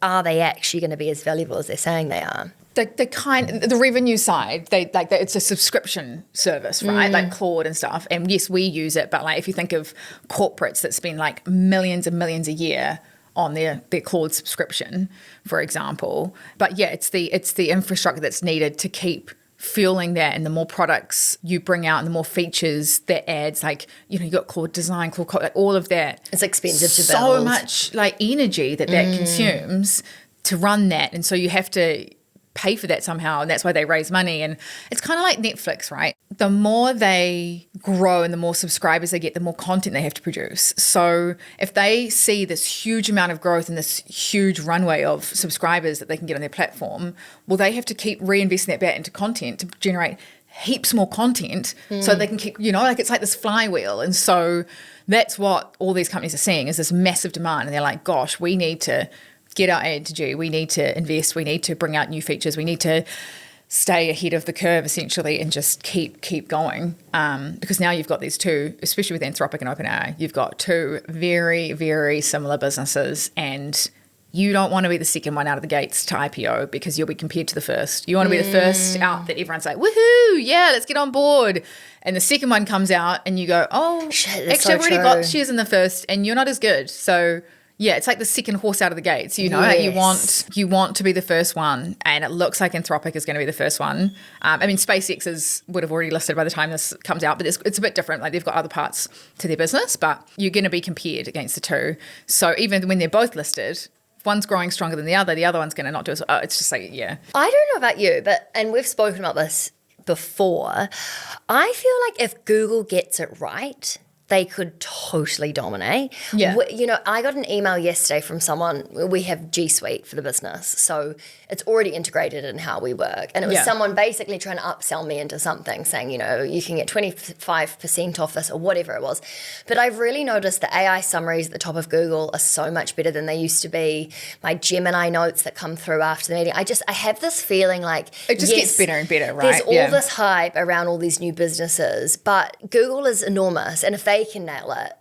are they actually going to be as valuable as they're saying they are? The revenue side, it's a subscription service, right? Like Claude and stuff. And yes, we use it, but like if you think of corporates that spend like millions and millions a year on their Claude subscription, for example. But yeah, it's the infrastructure that's needed to keep fueling that, and the more products you bring out and the more features that adds, like, you know, you got Claude Design, Claude, like all of that. It's expensive to build. So much like energy that consumes to run that, and so you have to pay for that somehow, and that's why they raise money. And it's kind of like Netflix, right? The more they grow and the more subscribers they get, the more content they have to produce. So if they see this huge amount of growth and this huge runway of subscribers that they can get on their platform, well, they have to keep reinvesting that back into content to generate heaps more content so they can keep, you know, like it's like this flywheel. And so that's what all these companies are seeing, is this massive demand. And they're like, gosh, we need to get our A to G, we need to invest, we need to bring out new features, we need to stay ahead of the curve essentially, and just keep going. Because now you've got these two, especially with Anthropic and OpenAI, you've got two very, very similar businesses, and you don't want to be the second one out of the gates to IPO because you'll be compared to the first. You want to be the first out that everyone's like, woohoo, yeah, let's get on board. And the second one comes out and you go, oh, shit, actually I've already got shares in the first and you're not as good. So yeah, it's like the second horse out of the gates, you know. Yes. You want to be the first one, and it looks like Anthropic is going to be the first one. I mean, SpaceX would have already listed by the time this comes out, but it's a bit different. Like, they've got other parts to their business, but you're going to be compared against the two. So even when they're both listed, if one's growing stronger than the other one's going to not do as well. It's just like, yeah. I don't know about you, and we've spoken about this before. I feel like if Google gets it right, they could totally dominate. Yeah. You know, I got an email yesterday from someone. We have G Suite for the business, so it's already integrated in how we work. And it was someone basically trying to upsell me into something, saying, you know, you can get 25% off this or whatever it was. But I've really noticed the AI summaries at the top of Google are so much better than they used to be. My Gemini notes that come through after the meeting, I have this feeling like it just gets better and better, right? There's all this hype around all these new businesses, but Google is enormous, and if they can nail it,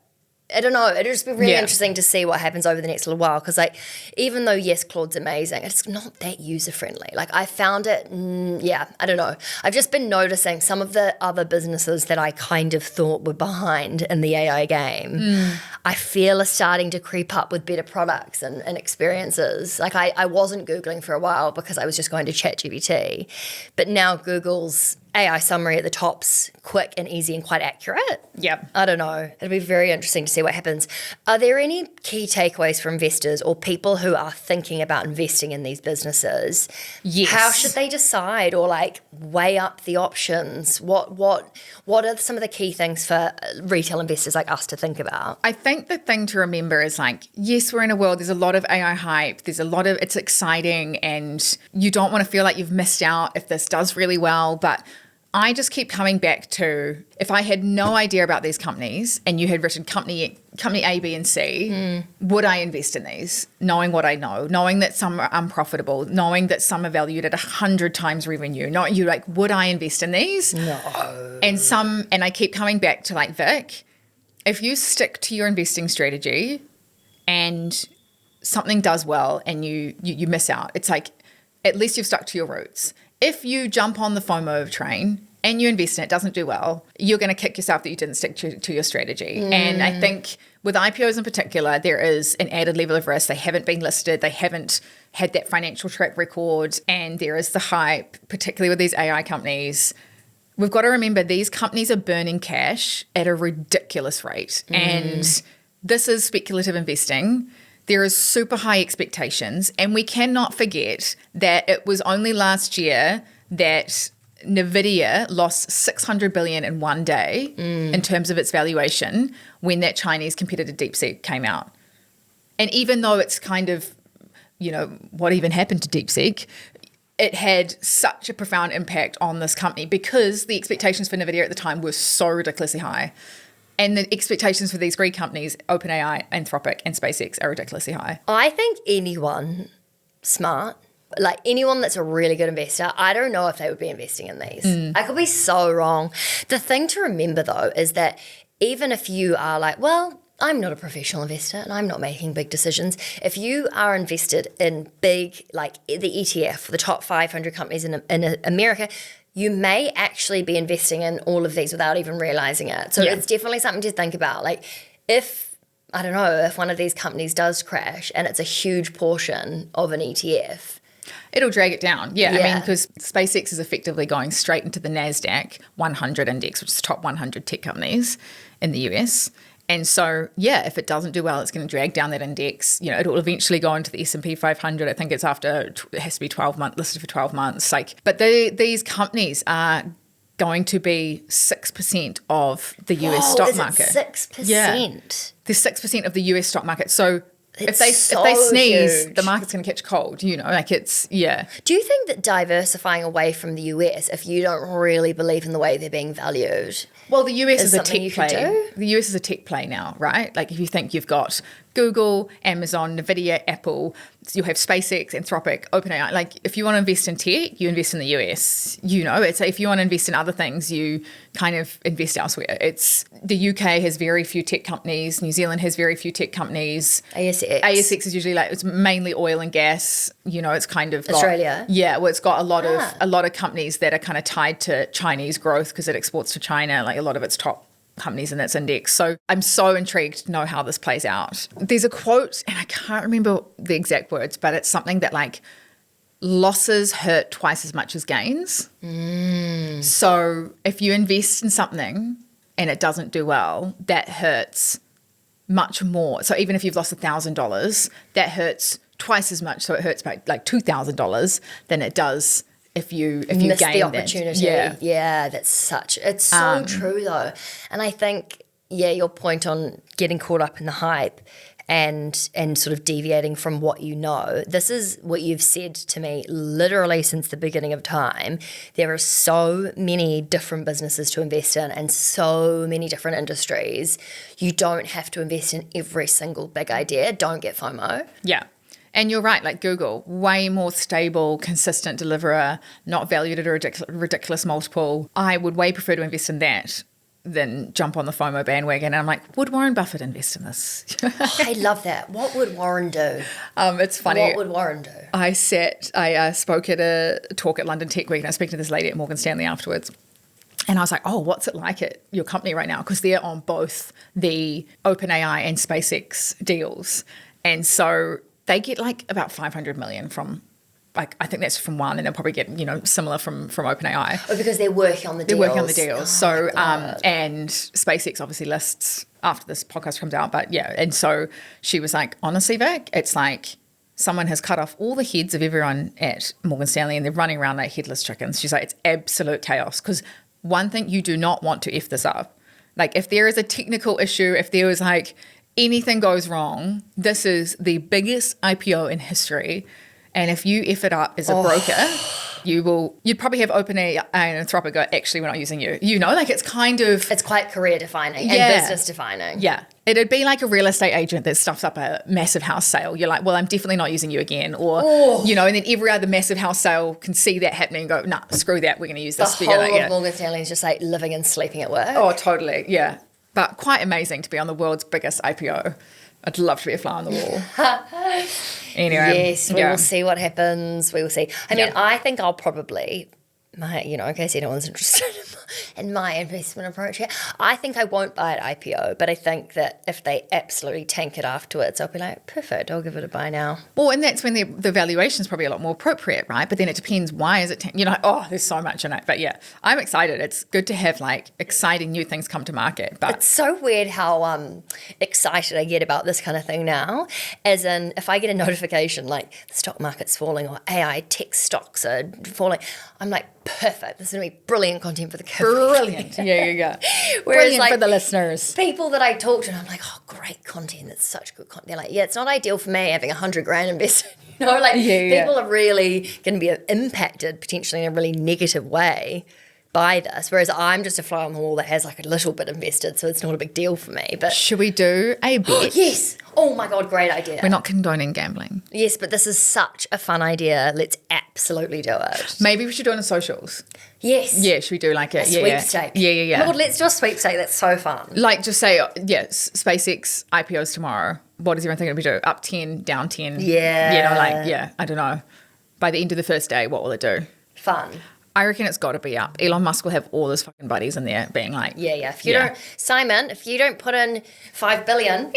I don't know, it'll just be really interesting to see what happens over the next little while, because like, even though yes, Claude's amazing, it's not that user friendly. Like, I found it, I don't know, I've just been noticing some of the other businesses that I kind of thought were behind in the AI game, I feel are starting to creep up with better products and experiences. Like, I wasn't Googling for a while because I was just going to ChatGPT, but now Google's AI summary at the top's quick and easy and quite accurate. Yep. I don't know. It'll be very interesting to see what happens. Are there any key takeaways for investors or people who are thinking about investing in these businesses? Yes. How should they decide, or like weigh up the options? What are some of the key things for retail investors like us to think about? I think the thing to remember is, like, yes, we're in a world, there's a lot of AI hype, there's a lot of, it's exciting, and you don't want to feel like you've missed out if this does really well, but I just keep coming back to, if I had no idea about these companies and you had written company A, B, and C, would I invest in these? Knowing what I know, knowing that some are unprofitable, knowing that some are valued at 100 times revenue, not you, like, would I invest in these? No. And I keep coming back to, like, Vic, if you stick to your investing strategy and something does well and you miss out, it's like, at least you've stuck to your roots. If you jump on the FOMO train and you invest in it, it doesn't do well, you're going to kick yourself that you didn't stick to your strategy. And I think with IPOs in particular, there is an added level of risk. They haven't been listed. They haven't had that financial track record. And there is the hype, particularly with these AI companies. We've got to remember these companies are burning cash at a ridiculous rate. And this is speculative investing. There is super high expectations, and we cannot forget that it was only last year that Nvidia lost $600 billion in one day in terms of its valuation when that Chinese competitor DeepSeek came out. And even though it's kind of, you know, what even happened to DeepSeek, it had such a profound impact on this company because the expectations for Nvidia at the time were so ridiculously high. And the expectations for these three companies, OpenAI, Anthropic, and SpaceX, are ridiculously high. I think anyone smart, like anyone that's a really good investor, I don't know if they would be investing in these. I could be so wrong. The thing to remember, though, is that even if you are like, well, I'm not a professional investor and I'm not making big decisions. If you are invested in big, like the ETF, the top 500 companies in America, you may actually be investing in all of these without even realizing it. So it's definitely something to think about. Like if one of these companies does crash and it's a huge portion of an ETF, it'll drag it down. I mean, because SpaceX is effectively going straight into the NASDAQ 100 index, which is the top 100 tech companies in the US. And so, if it doesn't do well, it's going to drag down that index. You know, it will eventually go into the S&P 500. I think it's after, it has to be 12 months, listed for 12 months. But these companies are going to be 6% of the US stock market. 6%? Yeah. They're 6% of the US stock market. So if they so sneeze, huge. the market's going to catch cold, you know, like it's, Do you think that diversifying away from the US, if you don't really believe in the way they're being valued, well, the US is a something you tech could play. do? The US is a tech play now, right? Like if you think you've got Google, Amazon, Nvidia, Apple, you have SpaceX, Anthropic, OpenAI. Like if you want to invest in tech, you invest in the US. You know, it's if you want to invest in other things, you kind of invest elsewhere. It's the UK has very few tech companies. New Zealand has very few tech companies. ASX is usually like it's mainly oil and gas. You know, it's kind of Australia. Well, it's got a lot of companies that are kind of tied to Chinese growth because it exports to China. Like a lot of its top companies in its index. So I'm so intrigued to know how this plays out. There's a quote, and I can't remember the exact words, but it's something that like losses hurt twice as much as gains. So if you invest in something and it doesn't do well, that hurts much more. So even if you've lost $1,000, that hurts twice as much. So it hurts by like $2,000 than it does if you miss gain the opportunity. that. It's so true though. And I think, your point on getting caught up in the hype and sort of deviating from what you know, this is what you've said to me literally since the beginning of time. There are so many different businesses to invest in and so many different industries. You don't have to invest in every single big idea. Don't get FOMO. Yeah. And you're right, like Google, way more stable, consistent deliverer, not valued at a ridiculous multiple. I would way prefer to invest in that than jump on the FOMO bandwagon. And I'm like, would Warren Buffett invest in this? I love that. What would Warren do? It's funny. What would Warren do? I spoke at a talk at London Tech Week and I was speaking to this lady at Morgan Stanley afterwards. And I was like, oh, what's it like at your company right now? Because they're on both the OpenAI and SpaceX deals. And so they get like about 500 million from, like, I think that's from one, and they'll probably get, similar from OpenAI. Oh, because they're working on the deals. They're working on the deals. So, and SpaceX obviously lists after this podcast comes out. But yeah, and so she was like, honestly, Vic, it's like someone has cut off all the heads of everyone at Morgan Stanley and they're running around like headless chickens. She's like, it's absolute chaos. Because one thing, you do not want to F this up. Like if there is a technical issue, if there was like anything goes wrong, this is the biggest IPO in history. And if you F it up as a broker, you'd probably have OpenAI and Anthropic go, actually, we're not using you. Like it's quite career defining and business defining. Yeah. It'd be like a real estate agent that stuffs up a massive house sale. You're like, well, I'm definitely not using you again. Or, and then every other massive house sale can see that happening and go, nah, screw that. We're going to use this. The whole of Morgan Stanley is just like living and sleeping at work. Oh, totally. Yeah. But quite amazing to be on the world's biggest IPO. I'd love to be a fly on the wall. Anyway. Yes, we will see what happens. We will see. I mean, I think I'll probably, in case anyone's interested in my investment approach here, I think I won't buy at IPO, but I think that if they absolutely tank it afterwards, I'll be like, perfect, I'll give it a buy now. Well, and that's when the valuation is probably a lot more appropriate, right? But then it depends, why is it, there's so much in it. But yeah, I'm excited. It's good to have like exciting new things come to market. But it's so weird how excited I get about this kind of thing now. As in, if I get a notification like the stock market's falling or AI tech stocks are falling, I'm like, perfect. This is going to be brilliant content for the kids. Brilliant. Yeah. Whereas brilliant for the listeners. People that I talk to, and I'm like, oh, great content. That's such good content. They're like, yeah, it's not ideal for me having $100,000 invested. People are really going to be impacted potentially in a really negative way buy this, whereas I'm just a fly on the wall that has like a little bit invested, so it's not a big deal for me. But Should we do a bet? yes. Oh my God, great idea. We're not condoning gambling. Yes, but this is such a fun idea. Let's absolutely do it. Maybe we should do it on socials. Yes. Yeah, should we do like a Sweepstake. Yeah. Lord, let's do a sweepstake. That's so fun. Like just say, yes, SpaceX IPOs tomorrow. What is everyone thinking we do? Up 10, down 10. Yeah. I don't know. By the end of the first day, what will it do? Fun. I reckon it's got to be up. Elon Musk will have all his fucking buddies in there being like... Yeah. If you don't... Simon, if you don't put in $5 billion...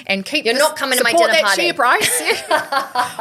and keep... You're not coming to my support dinner that party. share price.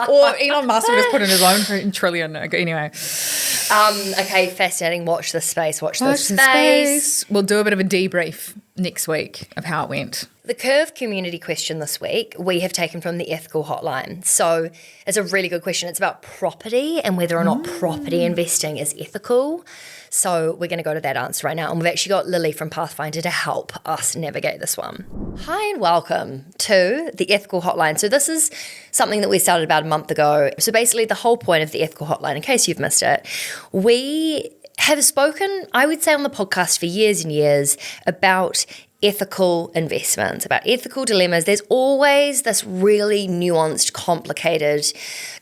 Or Elon Musk will just put in his own trillion. Anyway. Okay, fascinating. Watch this space. Watch this space. We'll do a bit of a debrief next week of how it went. The Curve community question this week we have taken from the ethical hotline. So it's a really good question. It's about property and whether or not property investing is ethical. So we're going to go to that answer right now. And we've actually got Lily from Pathfinder to help us navigate this one. Hi and welcome to the ethical hotline. So this is something that we started about a month ago. So basically the whole point of the ethical hotline, in case you've missed it, we have spoken, I would say on the podcast for years and years about ethical investments, about ethical dilemmas. There's always this really nuanced, complicated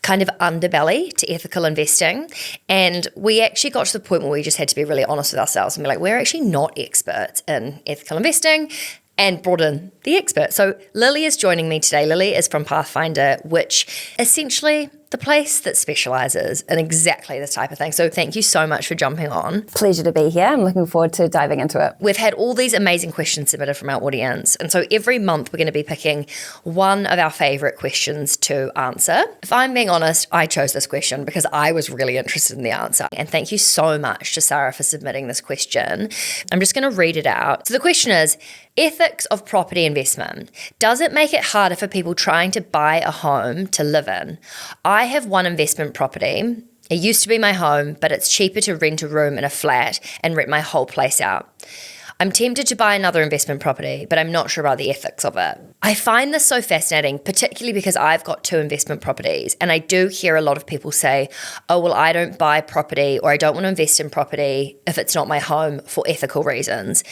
kind of underbelly to ethical investing. And we actually got to the point where we just had to be really honest with ourselves and be like, we're actually not experts in ethical investing, and brought in the expert. So Lily is joining me today. Lily is from Pathfinder, which essentially the place that specialises in exactly this type of thing. So thank you so much for jumping on. Pleasure to be here. I'm looking forward to diving into it. We've had all these amazing questions submitted from our audience. And so every month we're going to be picking one of our favourite questions to answer. If I'm being honest, I chose this question because I was really interested in the answer. And thank you so much to Sarah for submitting this question. I'm just going to read it out. So the question is, ethics of property investment. Does it make it harder for people trying to buy a home to live in? I have one investment property. It used to be my home, but it's cheaper to rent a room in a flat and rent my whole place out. I'm tempted to buy another investment property, but I'm not sure about the ethics of it. I find this so fascinating, particularly because I've got 2 investment properties, and I do hear a lot of people say, oh, well, I don't buy property or I don't want to invest in property if it's not my home for ethical reasons.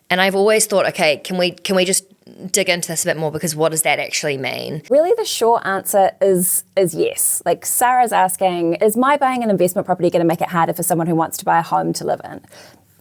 And I've always thought, okay, can we just dig into this a bit more, because what does that actually mean? Really, the short answer is yes. Like Sarah's asking, is my buying an investment property going to make it harder for someone who wants to buy a home to live in?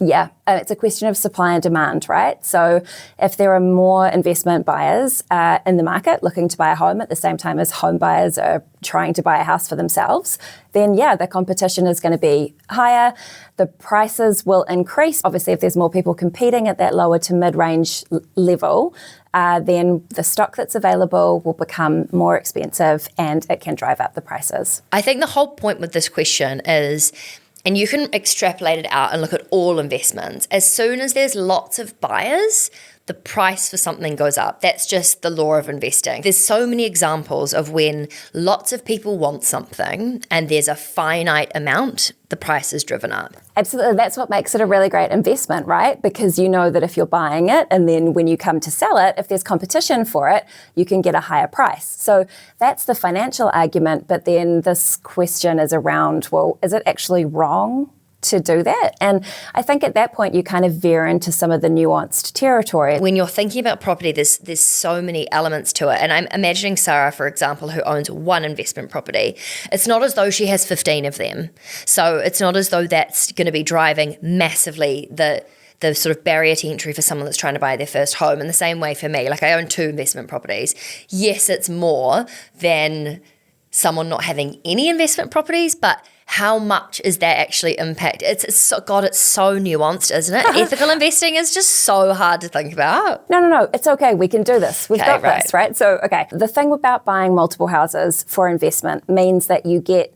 Yeah, it's a question of supply and demand, right? So if there are more investment buyers in the market looking to buy a home at the same time as home buyers are trying to buy a house for themselves, then yeah, the competition is going to be higher. The prices will increase. Obviously, if there's more people competing at that lower to mid-range level, then the stock that's available will become more expensive and it can drive up the prices. I think the whole point with this question is, and you can extrapolate it out and look at all investments. As soon as there's lots of buyers, the price for something goes up. That's just the law of investing. There's so many examples of when lots of people want something and there's a finite amount, the price is driven up. Absolutely. That's what makes it a really great investment, right? Because you know that if you're buying it and then when you come to sell it, if there's competition for it, you can get a higher price. So that's the financial argument. But then this question is around, well, is it actually wrong to do that? And I think at that point you kind of veer into some of the nuanced territory. When you're thinking about property, there's so many elements to it. And I'm imagining Sarah, for example, who owns one investment property. It's not as though she has 15 of them. So it's not as though that's going to be driving massively the sort of barrier to entry for someone that's trying to buy their first home. In the same way for me, like I own 2 investment properties. Yes, it's more than someone not having any investment properties, but how much is that actually impact? It's so nuanced, isn't it? Ethical investing is just so hard to think about. No, it's okay. We can do this. We've got this, right? So, okay. The thing about buying multiple houses for investment means that you get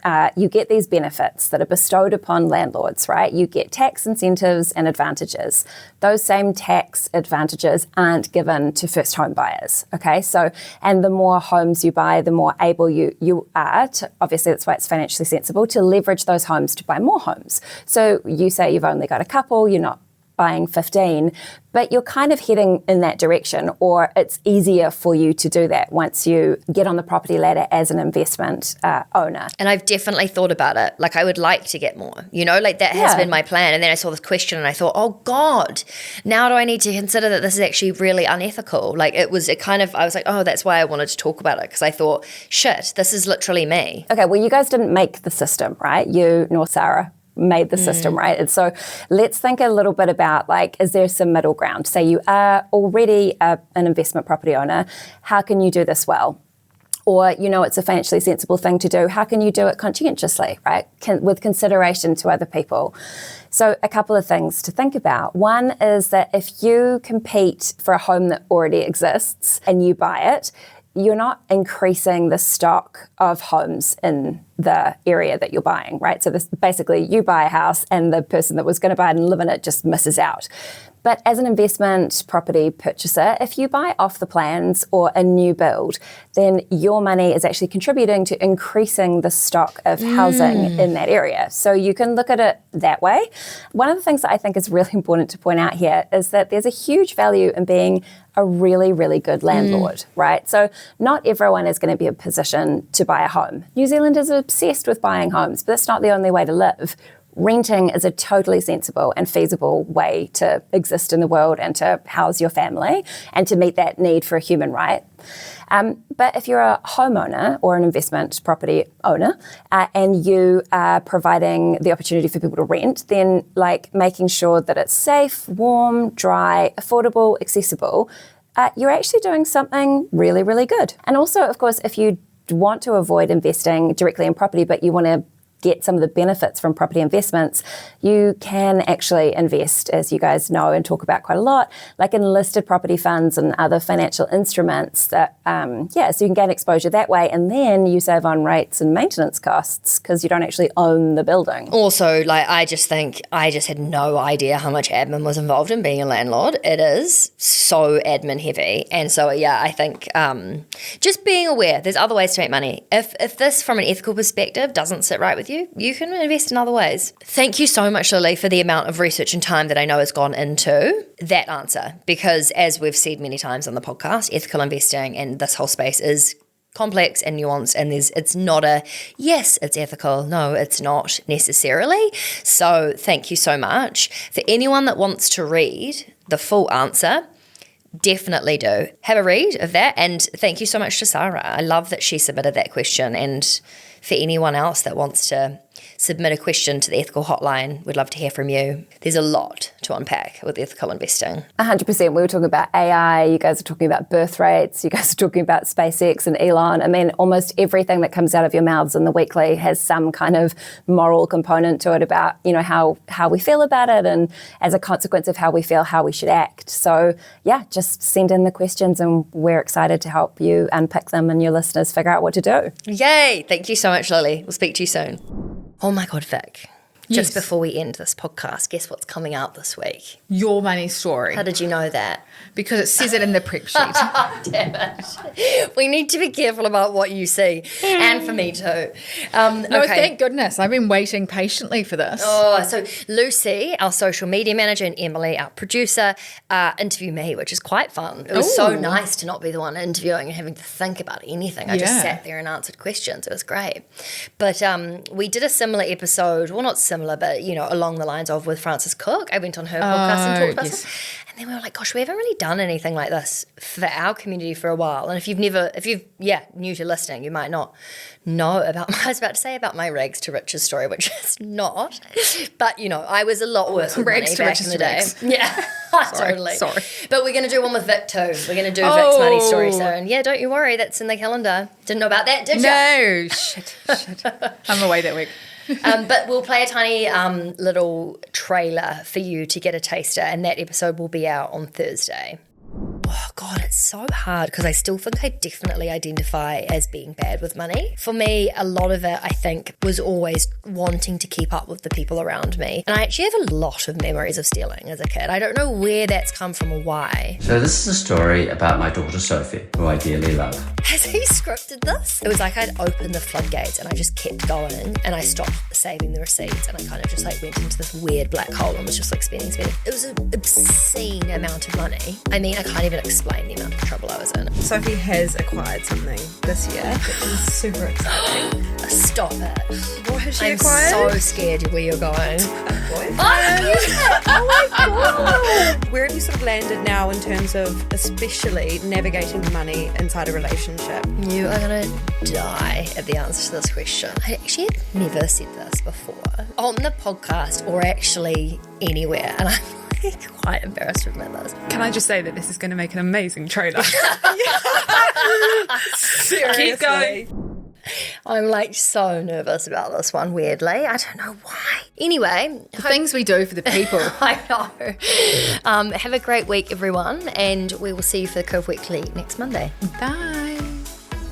these benefits that are bestowed upon landlords, right? You get tax incentives and advantages. Those same tax advantages aren't given to first home buyers, okay? So, and the more homes you buy, the more able you are to, obviously that's why it's financially sensible, to leverage those homes to buy more homes. So you say you've only got a couple, you're not buying 15, but you're kind of heading in that direction, or it's easier for you to do that once you get on the property ladder as an investment owner. And I've definitely thought about it. Like, I would like to get more, you know, like that has been my plan. And then I saw this question and I thought, oh God, now do I need to consider that this is actually really unethical? Like I was like, oh, that's why I wanted to talk about it, because I thought, shit, this is literally me. Okay, well, you guys didn't make the system, right? You nor Sarah made the system, right? And so let's think a little bit about, like, is there some middle ground? Say you are already an investment property owner. How can you do this well? Or, you know, it's a financially sensible thing to do. How can you do it conscientiously, right? With consideration to other people. So a couple of things to think about. One is that if you compete for a home that already exists and you buy it, you're not increasing the stock of homes in the area that you're buying, right? So this basically, you buy a house and the person that was going to buy it and live in it just misses out. But as an investment property purchaser, if you buy off the plans or a new build, then your money is actually contributing to increasing the stock of housing in that area. So you can look at it that way. One of the things that I think is really important to point out here is that there's a huge value in being a really, really good landlord, right? So not everyone is going to be in a position to buy a home. New Zealanders are obsessed with buying homes, but that's not the only way to live. Renting is a totally sensible and feasible way to exist in the world and to house your family and to meet that need for a human right. But if you're a homeowner or an investment property owner and you are providing the opportunity for people to rent, then like making sure that it's safe, warm, dry, affordable, accessible, you're actually doing something really, really good. And also, of course, if you want to avoid investing directly in property, but you want to get some of the benefits from property investments, you can actually invest, as you guys know and talk about quite a lot, like in listed property funds and other financial instruments that, so you can gain exposure that way, and then you save on rates and maintenance costs because you don't actually own the building. Also, like, I just had no idea how much admin was involved in being a landlord. It is so admin heavy. And so, yeah, I think just being aware, there's other ways to make money. If this, from an ethical perspective, doesn't sit right with you can invest in other ways. Thank you so much, Lily, for the amount of research and time that I know has gone into that answer, because as we've said many times on the podcast, ethical investing and this whole space is complex and nuanced, and it's not a yes, it's ethical. No, it's not necessarily. So thank you so much. For anyone that wants to read the full answer, definitely do. Have a read of that, and thank you so much to Sarah. I love that she submitted that question, and for anyone else that wants to submit a question to the ethical hotline, we'd love to hear from you. There's a lot to unpack with ethical investing. 100%. We were talking about AI, you guys are talking about birth rates, you guys are talking about SpaceX and Elon. I mean, almost everything that comes out of your mouths in the weekly has some kind of moral component to it about, you know, how we feel about it, and as a consequence of how we feel, how we should act. So yeah, just send in the questions and we're excited to help you unpick them and your listeners figure out what to do. Yay! Thank you so much, Lily. We'll speak to you soon. Oh my God, Vic. Yes. Just before we end this podcast, guess what's coming out this week? Your money story. How did you know that? Because it says it in the prep sheet. Damn it. We need to be careful about what you see. And for me too. No, thank goodness. I've been waiting patiently for this. Oh, so Lucy, our social media manager, and Emily, our producer, interviewed me, which is quite fun. It was so nice to not be the one interviewing and having to think about anything. I just sat there and answered questions. It was great. But we did a similar episode, well, not similar, but, you know, along the lines of with Frances Cook. I went on her podcast and talked about this. And then we were like, gosh, we haven't really done anything like this for our community for a while. And if you're new to listening, you might not know about I was about to say about my rags to riches story, which is not. But, you know, I was a lot worse with rags money to back riches in the to day. rags. Yeah, totally. Sorry. But we're going to do one with Vic too. We're going to do Vic's money story soon. Yeah, don't you worry. That's in the calendar. Didn't know about that, did you? No, shit. I'm away that week. But we'll play a tiny little trailer for you to get a taster, and that episode will be out on Thursday. Oh God, it's so hard because I still think I definitely identify as being bad with money. For me, a lot of it, I think, was always wanting to keep up with the people around me. And I actually have a lot of memories of stealing as a kid. I don't know where that's come from or why. So this is a story about my daughter Sophie, who I dearly love. Has he scripted this? It was like I'd opened the floodgates and I just kept going and I stopped saving the receipts and I kind of just like went into this weird black hole and was just like spending. It was an obscene amount of money. I mean, I can't even explain the amount of trouble I was in. Sophie has acquired something this year, which is super exciting. Stop it. What has she I'm acquired? so scared where you're going. Boyfriend. Oh my God. Where have you sort of landed now in terms of especially navigating money inside a relationship? You are going to die at the answer to this question. I actually had never said this before on the podcast or actually anywhere. And I'm like quite embarrassed to admit this. Can I just say that this is going to make an amazing trailer? Seriously. Keep going. I'm like so nervous about this one, weirdly. I don't know why. Anyway, The things we do for the people. I know. Have a great week, everyone, and we will see you for the Curve Weekly next Monday. Bye.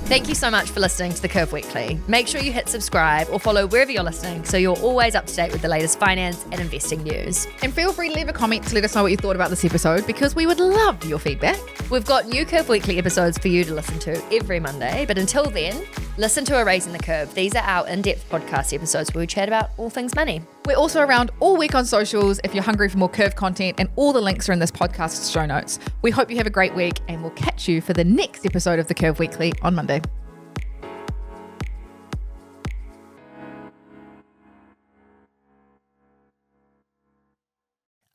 Thank you so much for listening to the Curve Weekly. Make sure you hit subscribe or follow wherever you're listening so you're always up to date with the latest finance and investing news. And feel free to leave a comment to let us know what you thought about this episode because we would love your feedback. We've got new Curve Weekly episodes for you to listen to every Monday, but until then, listen to Erasing the Curve. These are our in-depth podcast episodes where we chat about all things money. We're also around all week on socials if you're hungry for more Curve content, and all the links are in this podcast's show notes. We hope you have a great week, and we'll catch you for the next episode of the Curve Weekly on Monday.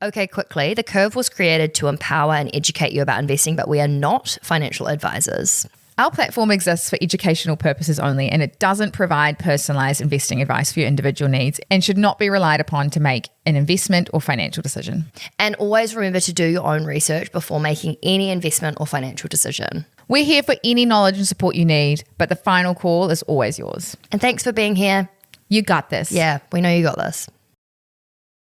Okay, quickly, the Curve was created to empower and educate you about investing, but we are not financial advisors. Our platform exists for educational purposes only, and it doesn't provide personalized investing advice for your individual needs and should not be relied upon to make an investment or financial decision. And always remember to do your own research before making any investment or financial decision. We're here for any knowledge and support you need, but the final call is always yours. And thanks for being here. You got this. Yeah, we know you got this.